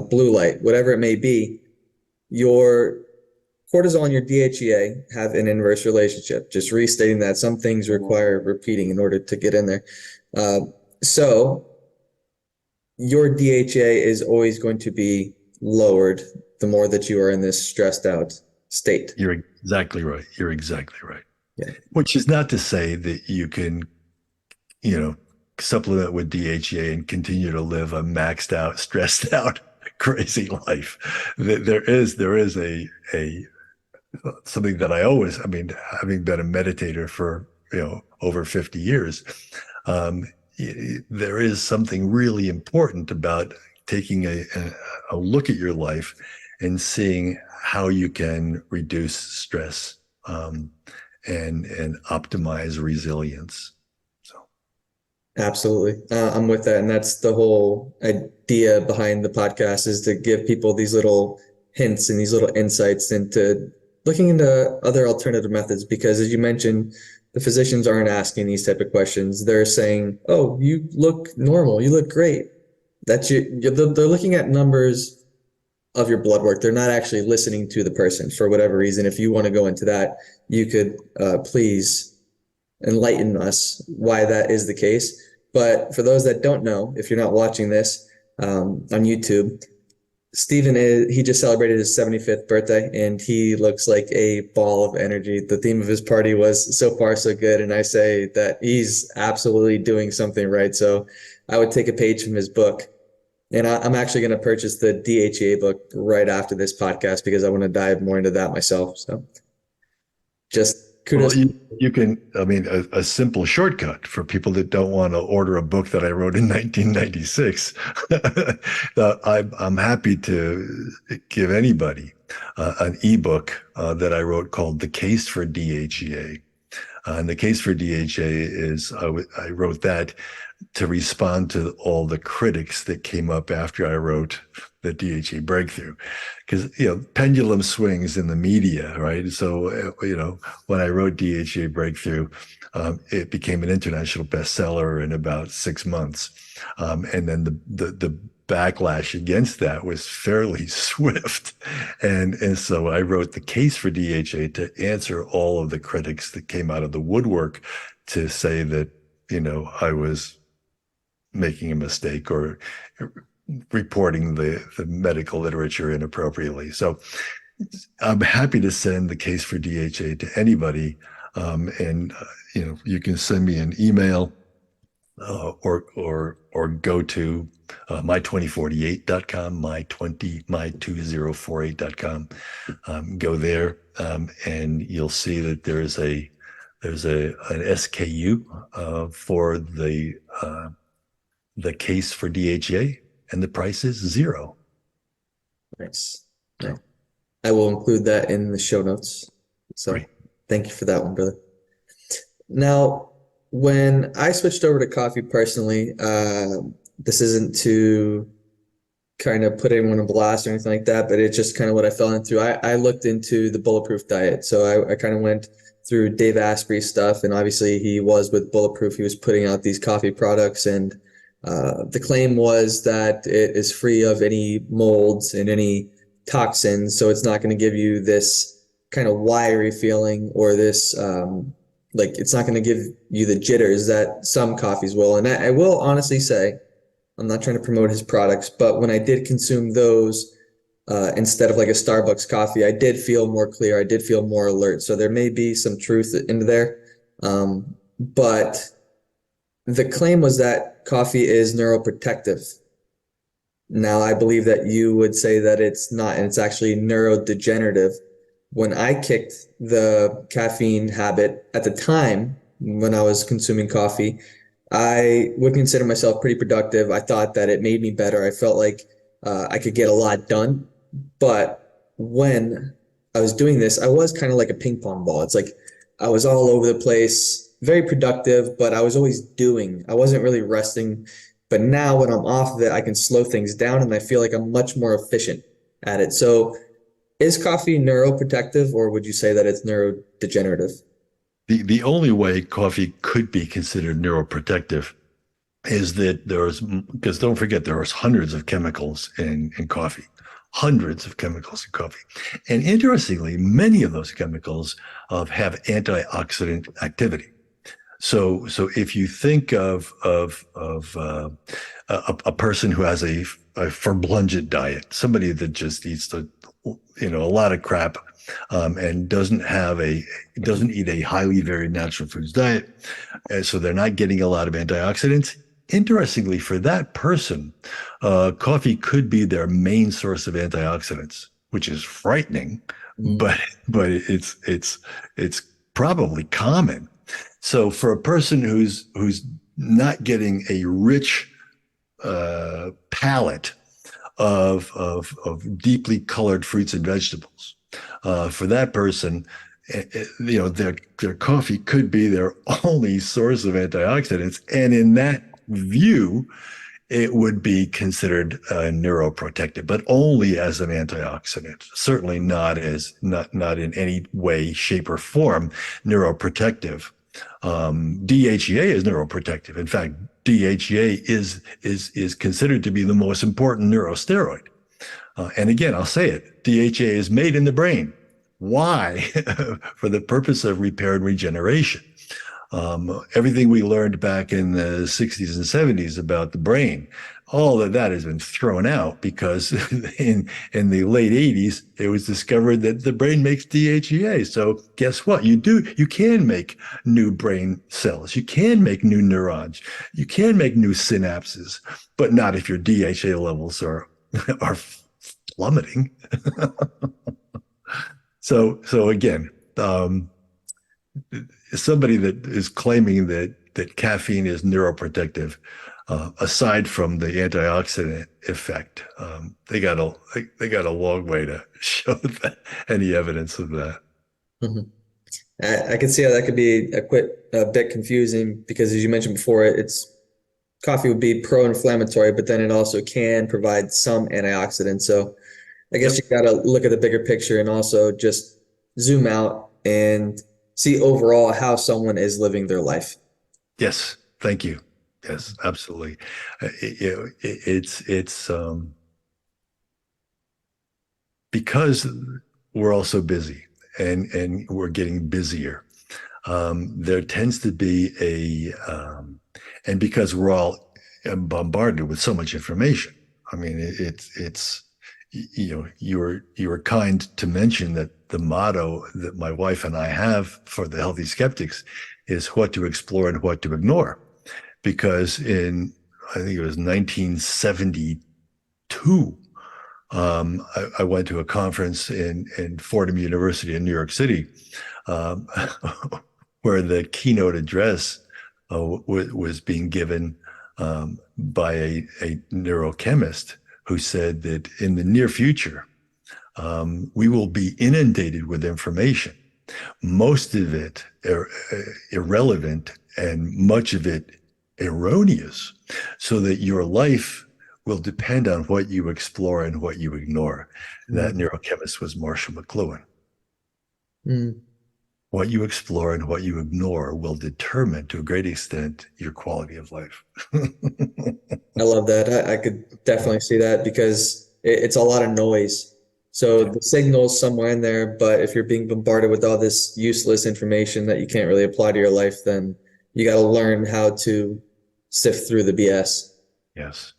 blue light, whatever it may be, your cortisol and your DHEA have an inverse relationship. Just restating that some things require repeating in order to get in there. So your DHEA is always going to be lowered the more that you are in this stressed out state. You're exactly right. You're exactly right. Yeah. Which is not to say that you can, supplement with DHEA and continue to live a maxed out, stressed out, crazy life. There is a something that having been a meditator for over 50 years, there is something really important about taking a look at your life and seeing how you can reduce stress, and optimize resilience. So Absolutely. I'm with that. And that's the whole idea behind the podcast, is to give people these little hints and these little insights into looking into other alternative methods. Because as you mentioned, the physicians aren't asking these type of questions. They're saying, oh, you look normal. You look great. They're looking at numbers of your blood work. They're not actually listening to the person for whatever reason. If you want to go into that, you could please enlighten us why that is the case. But for those that don't know, if you're not watching this on YouTube, Stephen he just celebrated his 75th birthday, and he looks like a ball of energy. The theme of his party was "So far, so good," and I say that he's absolutely doing something right. So I would take a page from his book, and I'm actually going to purchase the DHEA book right after this podcast because I want to dive more into that myself. So just Well, kudos. you can, I mean, a simple shortcut for people that don't want to order a book that I wrote in 1996. I'm happy to give anybody an ebook that I wrote called The Case for DHEA. And the case for DHA is I wrote that to respond to all the critics that came up after I wrote the DHA breakthrough, because pendulum swings in the media, right? So when I wrote DHA breakthrough, it became an international bestseller in about 6 months, and then the backlash against that was fairly swift, and so I wrote the case for DHA to answer all of the critics that came out of the woodwork to say that I was making a mistake or reporting the medical literature inappropriately. So I'm happy to send the case for DHA to anybody, and you can send me an email or go to my2048.com, my2048.com. Go there, and you'll see that there's an SKU for the case for DHA, and the price is $0. Nice. Nice. I will include that in the show notes. So Great. Thank you for that one, brother. Now, when I switched over to coffee personally, this isn't to kind of put anyone on blast or anything like that, but it's just kind of what I fell into. I looked into the Bulletproof diet. So I kind of went through Dave Asprey's stuff, and obviously he was with Bulletproof. He was putting out these coffee products, and the claim was that it is free of any molds and any toxins, so it's not going to give you this kind of wiry feeling or this it's not going to give you the jitters that some coffees will. And I will honestly say, I'm not trying to promote his products, but when I did consume those instead of like a Starbucks coffee, I did feel more clear. I did feel more alert. So there may be some truth into there. But the claim was that coffee is neuroprotective. Now, I believe that you would say that it's not, and it's actually neurodegenerative. When I kicked the caffeine habit at the time, when I was consuming coffee, I would consider myself pretty productive. I thought that it made me better. I felt like I could get a lot done. But when I was doing this, I was kind of like a ping pong ball. It's like I was all over the place, very productive, but I was always doing. I wasn't really resting. But now when I'm off of it, I can slow things down, and I feel like I'm much more efficient at it. So is coffee neuroprotective, or would you say that it's neurodegenerative? The only way coffee could be considered neuroprotective is that because don't forget, there's hundreds of chemicals in coffee, hundreds of chemicals in coffee. And interestingly, many of those chemicals have antioxidant activity. So if you think of a person who has a forblungent diet, somebody that just eats a lot of crap, and doesn't eat a highly varied natural foods diet, and so they're not getting a lot of antioxidants. Interestingly, for that person, coffee could be their main source of antioxidants, which is frightening, but it's probably common. So for a person who's not getting a rich palette of deeply colored fruits and vegetables, for that person, their coffee could be their only source of antioxidants, and in that view, it would be considered neuroprotective, but only as an antioxidant. Certainly not in any way, shape, or form neuroprotective. DHEA is neuroprotective. In fact, DHEA is considered to be the most important neurosteroid. And again, I'll say it, DHEA is made in the brain. Why? For the purpose of repair and regeneration. Everything we learned back in the 60s and 70s about the brain, all of that has been thrown out because in the late 80s, it was discovered that the brain makes DHEA. So guess what? You can make new brain cells. You can make new neurons. You can make new synapses, but not if your DHEA levels are plummeting. So again, somebody that is claiming that caffeine is neuroprotective, aside from the antioxidant effect, they got a long way to show that, any evidence of that. Mhm. I can see how that could be a bit confusing because, as you mentioned before, coffee would be pro-inflammatory, but then it also can provide some antioxidants. So I guess Yep. you got to look at the bigger picture and also just zoom out and see overall how someone is living their life. Yes. Thank you. Yes, absolutely. It's because we're all so busy and we're getting busier. There tends to be and because we're all bombarded with so much information. I mean, it's you were kind to mention that the motto that my wife and I have for the Healthy Skeptics is what to explore and what to ignore. Because I think it was 1972, I went to a conference in Fordham University in New York City, um, where the keynote address was being given by a neurochemist who said that in the near future, we will be inundated with information, most of it irrelevant and much of it erroneous, so that your life will depend on what you explore and what you ignore. That Mm. neurochemist was Marshall McLuhan. Mm. What you explore and what you ignore will determine to a great extent your quality of life. I love that. I could definitely see that because it's a lot of noise. So the signal's somewhere in there, but if you're being bombarded with all this useless information that you can't really apply to your life, then you got to learn how to sift through the BS. Yes.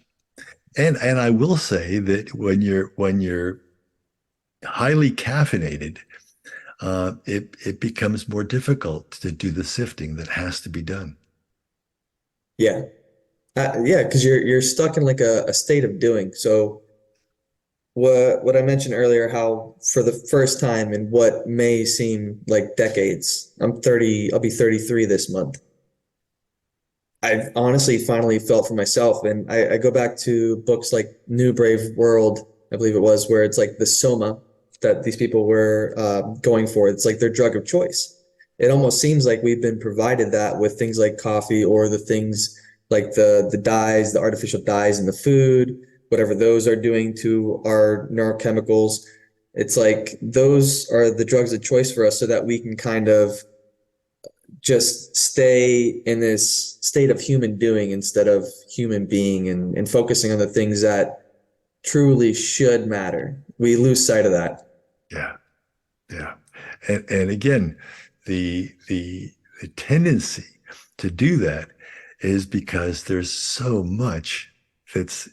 And I will say that when you're highly caffeinated, it becomes more difficult to do the sifting that has to be done. Yeah. Yeah, because you're stuck in like a state of doing. So what I mentioned earlier, how for the first time in what may seem like decades, I'm 30, I'll be 33 this month. I've honestly finally felt for myself. And I go back to books like New Brave World, I believe it was, where it's like the soma that these people were going for. It's like their drug of choice. It almost seems like we've been provided that with things like coffee or the things like the dyes, the artificial dyes in the food, whatever those are doing to our neurochemicals. It's like those are the drugs of choice for us so that we can kind of just stay in this state of human doing instead of human being and focusing on the things that truly should matter. We lose sight of that. Yeah, yeah. And again, the tendency to do that is because there's so much that's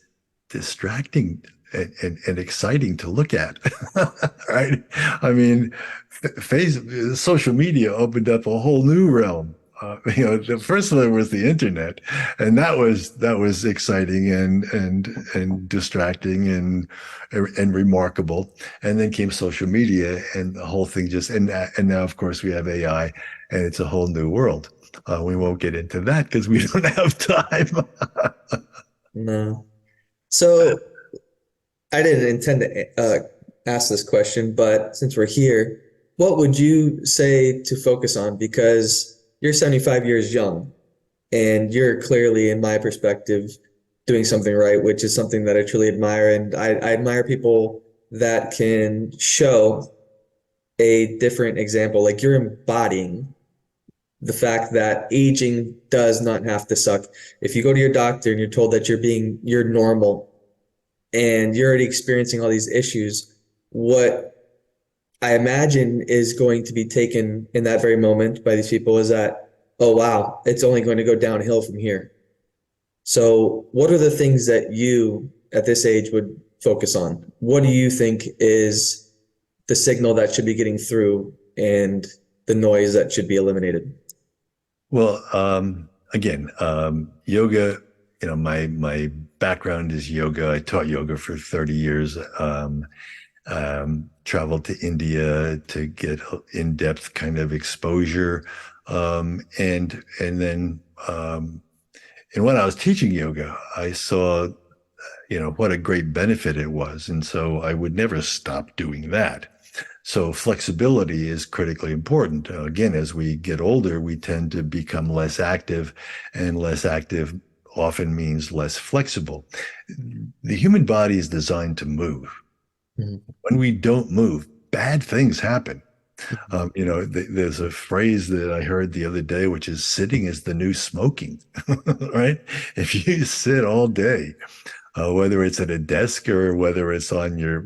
distracting and exciting to look at, right? I mean, social media opened up a whole new realm. The first one was the internet, and that was exciting and distracting and remarkable. And then came social media, and the whole thing and now of course we have AI, and it's a whole new world. We won't get into that because we don't have time. No. So I didn't intend to ask this question, but since we're here, what would you say to focus on? Because you're 75 years young and you're clearly, in my perspective, doing something right, which is something that I truly admire. And I admire people that can show a different example. Like you're embodying the fact that aging does not have to suck. If you go to your doctor and you're told that you're normal and you're already experiencing all these issues, what I imagine is going to be taken in that very moment by these people is that, oh, wow, it's only going to go downhill from here. So, what are the things that you at this age would focus on? What do you think is the signal that should be getting through and the noise that should be eliminated? Well, again, yoga, my background is yoga. I taught yoga for 30 years. traveled to India to get in-depth kind of exposure. And then and when I was teaching yoga, I saw, what a great benefit it was. And so I would never stop doing that. So flexibility is critically important. Again, as we get older, we tend to become less active, and less active often means less flexible. The human body is designed to move. Mhm. When we don't move, bad things happen. There's a phrase that I heard the other day, which is sitting is the new smoking, right? If you sit all day, whether it's at a desk or whether it's on your,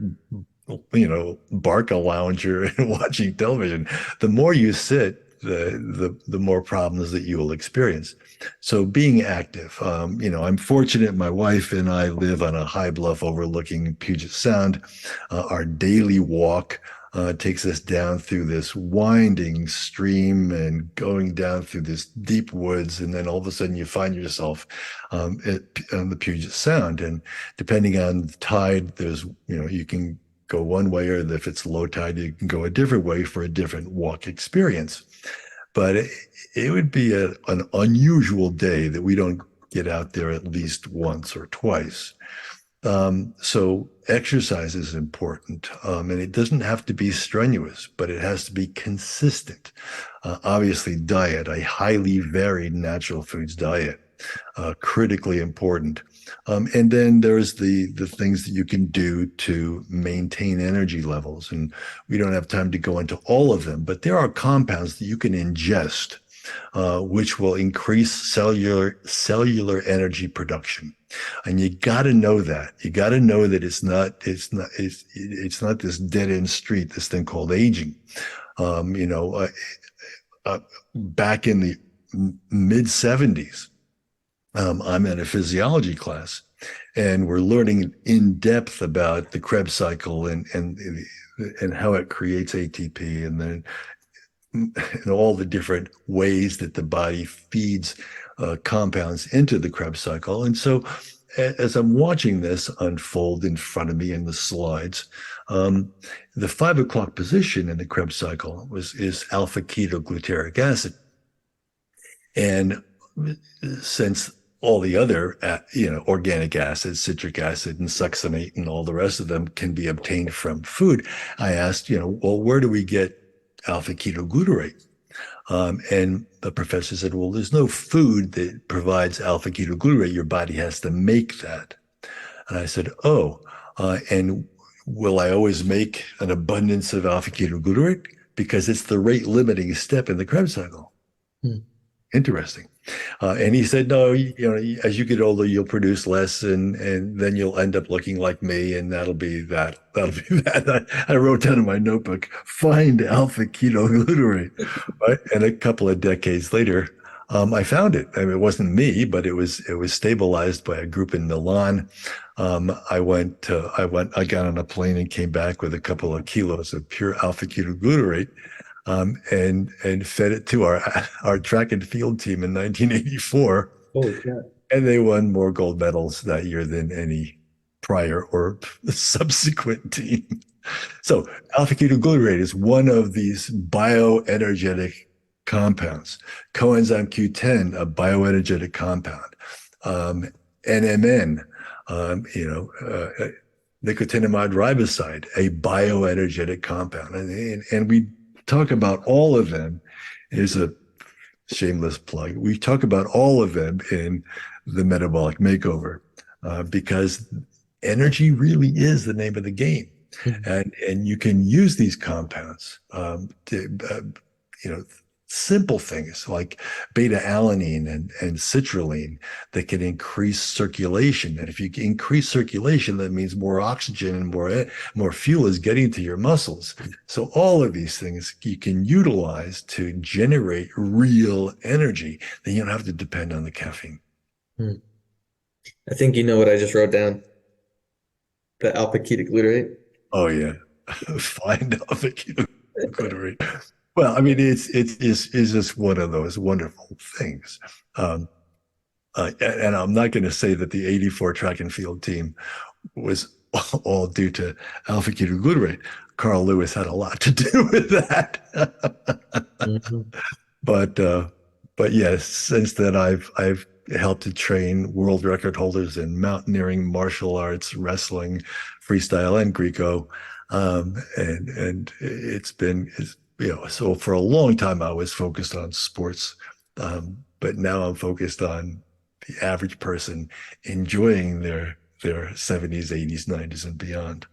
Barca lounger and watching television, the more you sit, the more problems that you will experience. So being active, I'm fortunate. My wife and I live on a high bluff overlooking Puget Sound. Our daily walk takes us down through this winding stream and going down through this deep woods. And then all of a sudden you find yourself on the Puget Sound. And depending on the tide, you can go one way, or if it's low tide, you can go a different way for a different walk experience. But it would be an unusual day that we don't get out there at least once or twice. So exercise is important, and it doesn't have to be strenuous, but it has to be consistent. Obviously, diet, a highly varied natural foods diet, critically important. And then there's the things that you can do to maintain energy levels. And we don't have time to go into all of them, but there are compounds that you can ingest, which will increase cellular energy production. And you got to know that. You got to know that it's not this dead end street, this thing called aging. Back in the mid 70s, I'm in a physiology class, and we're learning in depth about the Krebs cycle and how it creates ATP, and then and all the different ways that the body feeds compounds into the Krebs cycle. And so as I'm watching this unfold in front of me in the slides, the 5 o'clock position in the Krebs cycle is alpha ketogluteric acid. And since all the other, organic acids, citric acid and succinate and all the rest of them can be obtained from food, I asked, well, where do we get alpha ketoglutarate? And the professor said, well, there's no food that provides alpha ketoglutarate. Your body has to make that. And I said, and will I always make an abundance of alpha ketoglutarate? Because it's the rate limiting step in the Krebs cycle. Hmm. Interesting. And he said, no, as you get older, you'll produce less, and then you'll end up looking like me, and that'll be that. I wrote down in my notebook, find alpha ketoglutarate, right? And a couple of decades later, I found it. I mean, it wasn't me, but it was stabilized by a group in Milan. I got on a plane and came back with a couple of kilos of pure alpha ketoglutarate. And fed it to our track and field team in 1984. Holy crap. And they won more gold medals that year than any prior or subsequent team. So alpha ketoglutarate is one of these bioenergetic compounds. Coenzyme Q10, a bioenergetic compound. NMN, nicotinamide riboside, a bioenergetic compound. And we talk about all of them. Is a shameless plug. We talk about all of them in the metabolic makeover because energy really is the name of the game. Mm-hmm. And you can use these compounds to, simple things like beta alanine and citrulline that can increase circulation. And if you increase circulation, that means more oxygen and more fuel is getting to your muscles. So all of these things you can utilize to generate real energy. Then you don't have to depend on the caffeine. I think you know what I just wrote down. The alpha ketoglutarate. Oh yeah. Find alpha ketoglutarate. Well, I mean, it's just one of those wonderful things. And I'm not going to say that the 84 track and field team was all due to alpha ketoglutarate. Carl Lewis had a lot to do with that. Mhm. But yes, since then I've helped to train world record holders in mountaineering, martial arts, wrestling, freestyle, and Greco. And so for a long time I was focused on sports, but now I'm focused on the average person enjoying their 70s, 80s, 90s, and beyond.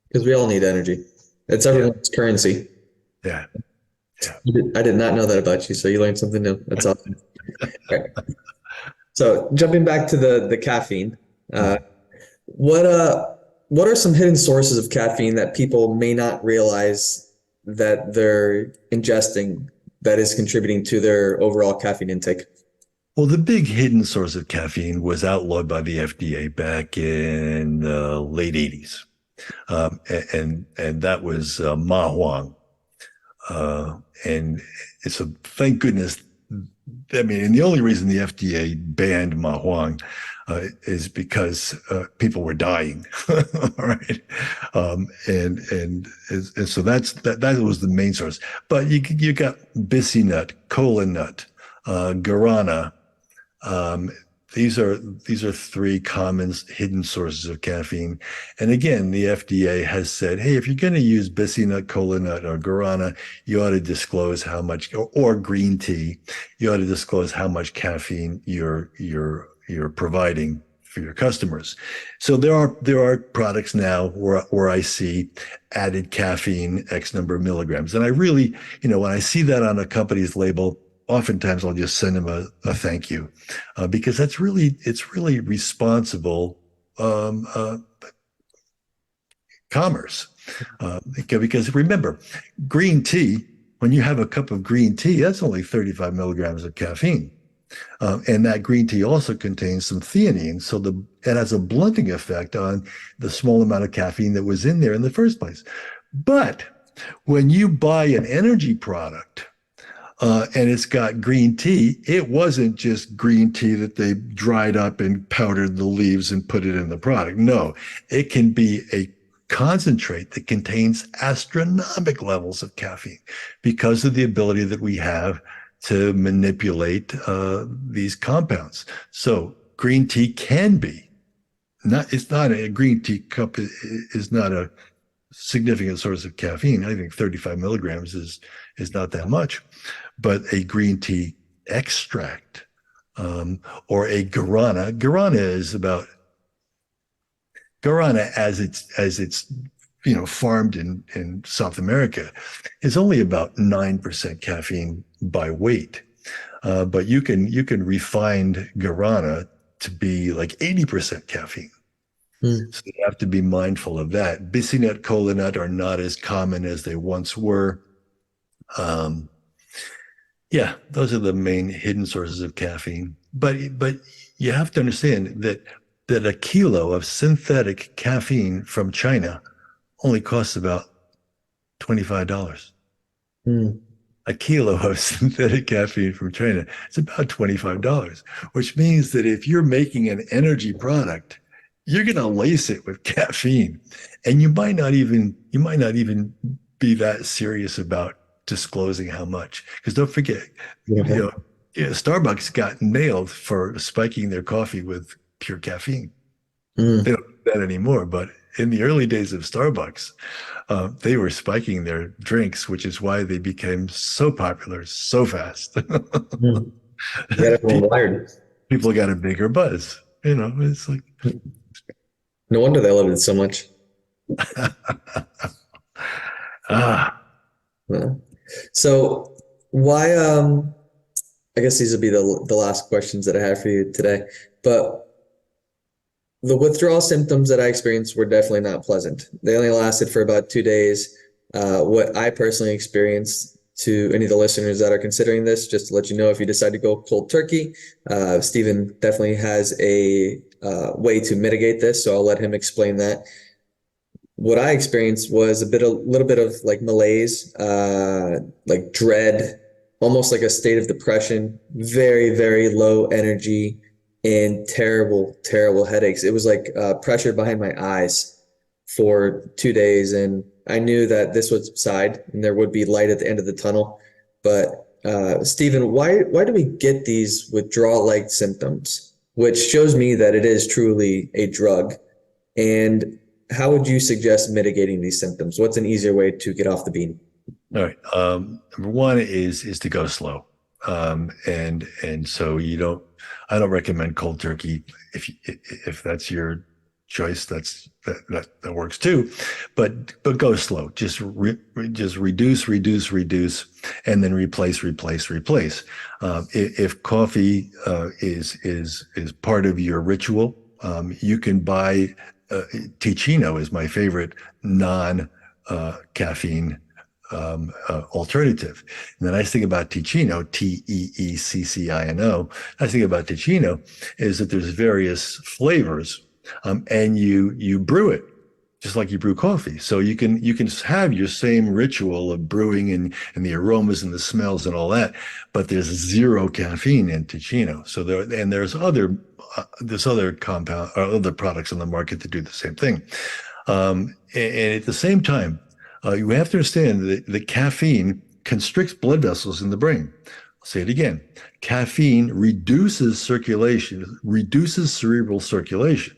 Because we all need energy. It's Yeah, everyone's currency. yeah, yeah. I did not know that about you, so you learned something new. That's awesome. All right. So jumping back to the caffeine, uh, what uh what are some hidden sources of caffeine that people may not realize that they're ingesting that is contributing to their overall caffeine intake? Well, the big hidden source of caffeine was outlawed by the FDA back in the late 80s. And that was Ma Huang. And so thank goodness. I mean, and the only reason the FDA banned Ma Huang is because people were dying. All right. And so that was the main source. But you got Bissy nut, kola nut, guarana. Um, these are three common hidden sources of caffeine. And again, the FDA has said, hey, if you're going to use Bissy nut, kola nut, or guarana, you ought to disclose how much, or green tea, you ought to disclose how much caffeine you're providing for your customers. So there are products now where I see added caffeine X number of milligrams. And I really, when I see that on a company's label, oftentimes I'll just send them a thank you, because it's really responsible commerce. Because remember, green tea, when you have a cup of green tea, that's only 35 milligrams of caffeine. And that green tea also contains some theanine. So it has a blunting effect on the small amount of caffeine that was in there in the first place. But when you buy an energy product, and it's got green tea, it wasn't just green tea that they dried up and powdered the leaves and put it in the product. No, it can be a concentrate that contains astronomical levels of caffeine because of the ability that we have to manipulate these compounds. So green tea can be it's not a green tea cup is not a significant source of caffeine. I think 35 milligrams is not that much, but a green tea extract or a guarana is about guarana as it's farmed in South America is only about 9% caffeine by weight, but you can refine guarana to be like 80% caffeine. Hmm. So you have to be mindful of that. Bissy nut, kola nut are not as common as they once were. Yeah, those are the main hidden sources of caffeine. But you have to understand that a kilo of synthetic caffeine from China only costs about $25. Hmm. A kilo of synthetic caffeine from China, it's about $25, which means that if you're making an energy product, you're going to lace it with caffeine, and you might not even be that serious about disclosing how much. Because don't forget, Yeah. Starbucks got nailed for spiking their coffee with pure caffeine. They Hmm. don't do that anymore, but in the early days of Starbucks, they were spiking their drinks, which is why they became so popular so fast. Hmm. Get everyone wired. People got a bigger buzz. It's like, No wonder they loved it so much. ah, Yeah. So why I guess these will be the last questions that I have for you today. But the withdrawal symptoms that I experienced were definitely not pleasant. They only lasted for about 2 days. What I personally experienced, to any of the listeners that are considering this, just to let you know, if you decide to go cold turkey, Stephen definitely has a way to mitigate this. So I'll let him explain that. What I experienced was a little bit of like malaise, like dread, almost like a state of depression, very, very low energy, and terrible, terrible headaches. It was like pressure behind my eyes. for 2 days, and I knew that this would subside and there would be light at the end of the tunnel. But Stephen, why do we get these withdrawal-like symptoms, which shows me that it is truly a drug? And how would you suggest mitigating these symptoms? What's an easier way to get off the bean? All right. Number one is to go slow. And so I don't recommend cold turkey. If that's your choice, that works too. But go slow. Just reduce, and then replace. If coffee is part of your ritual, you can buy Ticino is my favorite non-caffeine alternative. And the nice thing about Ticino, Teeccino, nice thing about Ticino is that there's various flavors, and you brew it just like you brew coffee. So you can have your same ritual of brewing and the aromas and the smells and all that, but there's zero caffeine in Ticino. So there's other compound or other products on the market that do the same thing. And at the same time, you have to understand that the caffeine constricts blood vessels in the brain. I'll say it again. Caffeine reduces circulation, reduces cerebral circulation.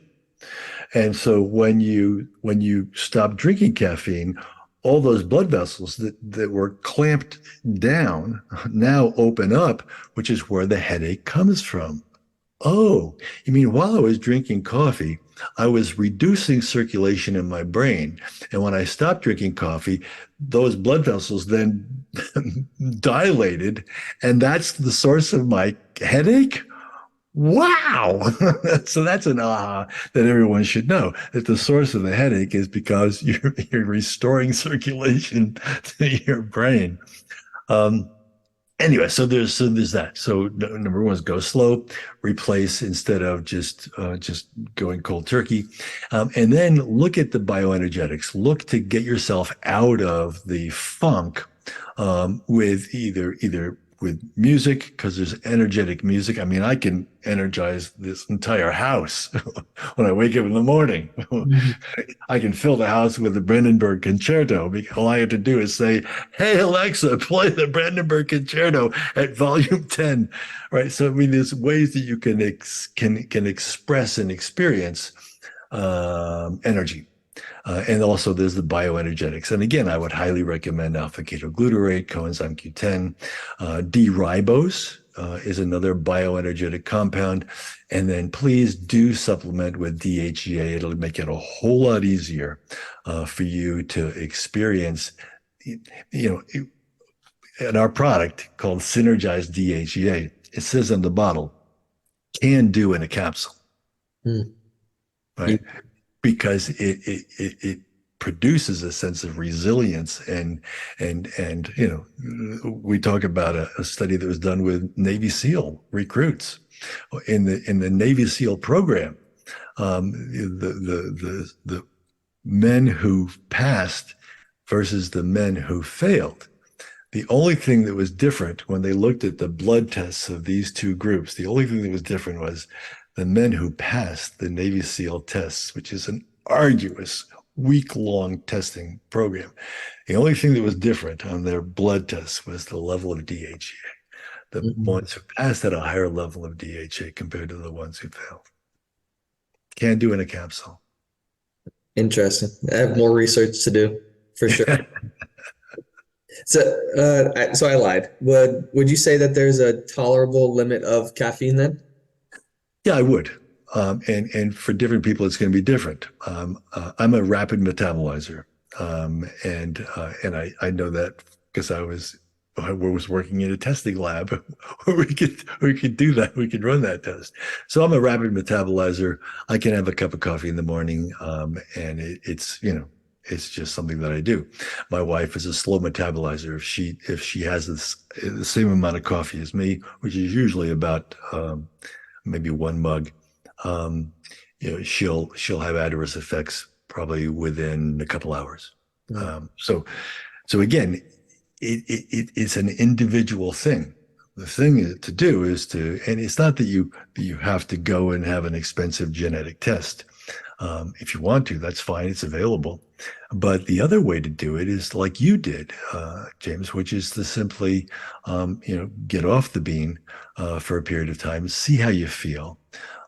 And so when you stop drinking caffeine, all those blood vessels that were clamped down now open up, which is where the headache comes from. Oh, you mean while I was drinking coffee, I was reducing circulation in my brain. And when I stopped drinking coffee, those blood vessels then dilated. And that's the source of my headache? Wow. So that's an aha that everyone should know, that the source of the headache is because you're restoring circulation to your brain. Anyway, so there's that. So number one is go slow, replace instead of just going cold turkey, and then look at the bioenergetics. Look to get yourself out of the funk with either with music, because there's energetic music. I mean, I can energize this entire house when I wake up in the morning. I can fill the house with the Brandenburg Concerto, because all I have to do is say, "Hey, Alexa, play the Brandenburg Concerto at volume 10." Right? So, I mean, there's ways that you can express and experience energy. And also there's the bioenergetics. And again, I would highly recommend alpha-ketoglutarate, coenzyme Q10. D-ribose is another bioenergetic compound. And then please do supplement with DHEA. It'll make it a whole lot easier for you to experience, in our product called Synergized DHEA, it says on the bottle, can do in a capsule. Right? Because it produces a sense of resilience, and we talk about a study that was done with Navy SEAL recruits in the Navy SEAL program. The men who passed versus the men who failed. The only thing that was different when they looked at the blood tests of these two groups, the only thing that was different was the men who passed the Navy SEAL tests, which is an arduous, week-long testing program. The only thing that was different on their blood tests was the level of DHEA. The ones who passed had a higher level of DHEA compared to the ones who failed. Can't do in a capsule. Interesting. I have more research to do, for sure. So I lied. Would you say that there's a tolerable limit of caffeine then? Yeah, I would. And for different people, it's going to be different. I'm a rapid metabolizer. And I know that because I was working in a testing lab where we could do that. We could run that test. So I'm a rapid metabolizer. I can have a cup of coffee in the morning. And it's just something that I do. My wife is a slow metabolizer. If she has the same amount of coffee as me, which is usually about maybe one mug, she'll have adverse effects probably within a couple hours. So again, it's an individual thing. The thing to do is and it's not that you have to go and have an expensive genetic test. If you want to, that's fine. It's available. But the other way to do it is like you did, James, which is to simply, get off the bean for a period of time, see how you feel,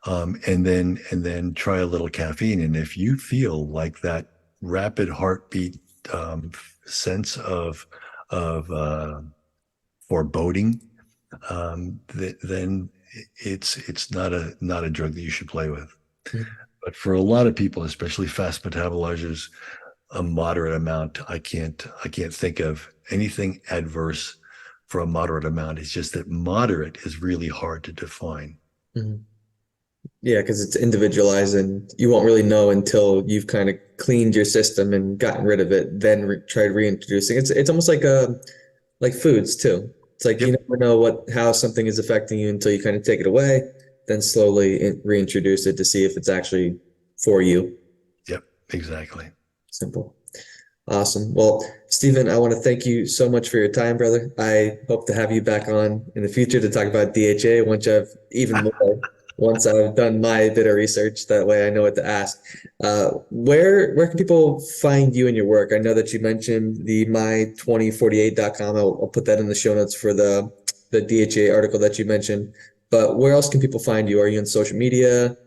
and then try a little caffeine. And if you feel like that rapid heartbeat sense of foreboding, then it's not a drug that you should play with. But for a lot of people, especially fast metabolizers, a moderate amount, I can't think of anything adverse for a moderate amount. It's just that moderate is really hard to define. Mhm. Yeah, because it's individualized and you won't really know until you've kind of cleaned your system and gotten rid of it, then tried reintroducing. It's almost like foods too. It's like you Yep. never know how something is affecting you until you kind of take it away, then slowly reintroduce it to see if it's actually for you. Yep. Exactly. Simple. Awesome. Well, Stephen, I want to thank you so much for your time, brother. I hope to have you back on in the future to talk about DHA once I've done my bit of research. That way I know what to ask. Where can people find you and your work? I know that you mentioned the my2048.com. I'll put that in the show notes for the DHA article that you mentioned. But where else can people find you? Are you on social media?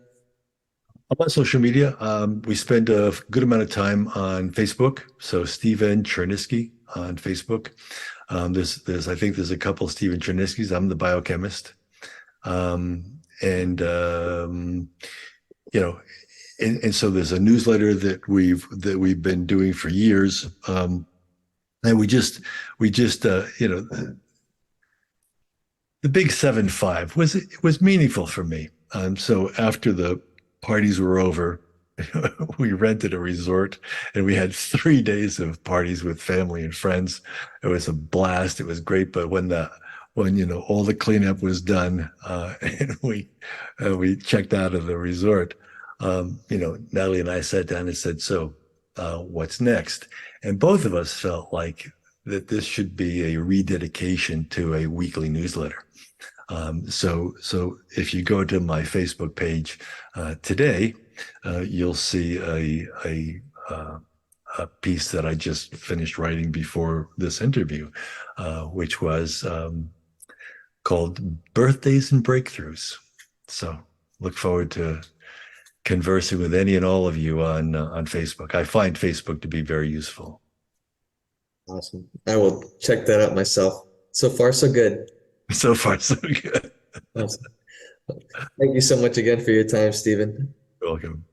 I'm on social media. We spend a good amount of time on Facebook. So Stephen Chernisky on Facebook. I think there's a couple of Stephen Cherniskys. I'm the biochemist. And so there's a newsletter that we've been doing for years. And the big 7-5 was meaningful for me. So after the parties were over, we rented a resort and we had 3 days of parties with family and friends. It was a blast. It was great. But when all the cleanup was done, and we checked out of the resort, Natalie and I sat down and said, "So, what's next?" And both of us felt like that this should be a rededication to a weekly newsletter. So if you go to my Facebook page today, you'll see a piece that I just finished writing before this interview, which was called "Birthdays and Breakthroughs." So look forward to conversing with any and all of you on Facebook. I find Facebook to be very useful. Awesome. I will check that out myself. So far, so good. So far, so good. Awesome. Thank you so much again for your time, Stephen. You're welcome.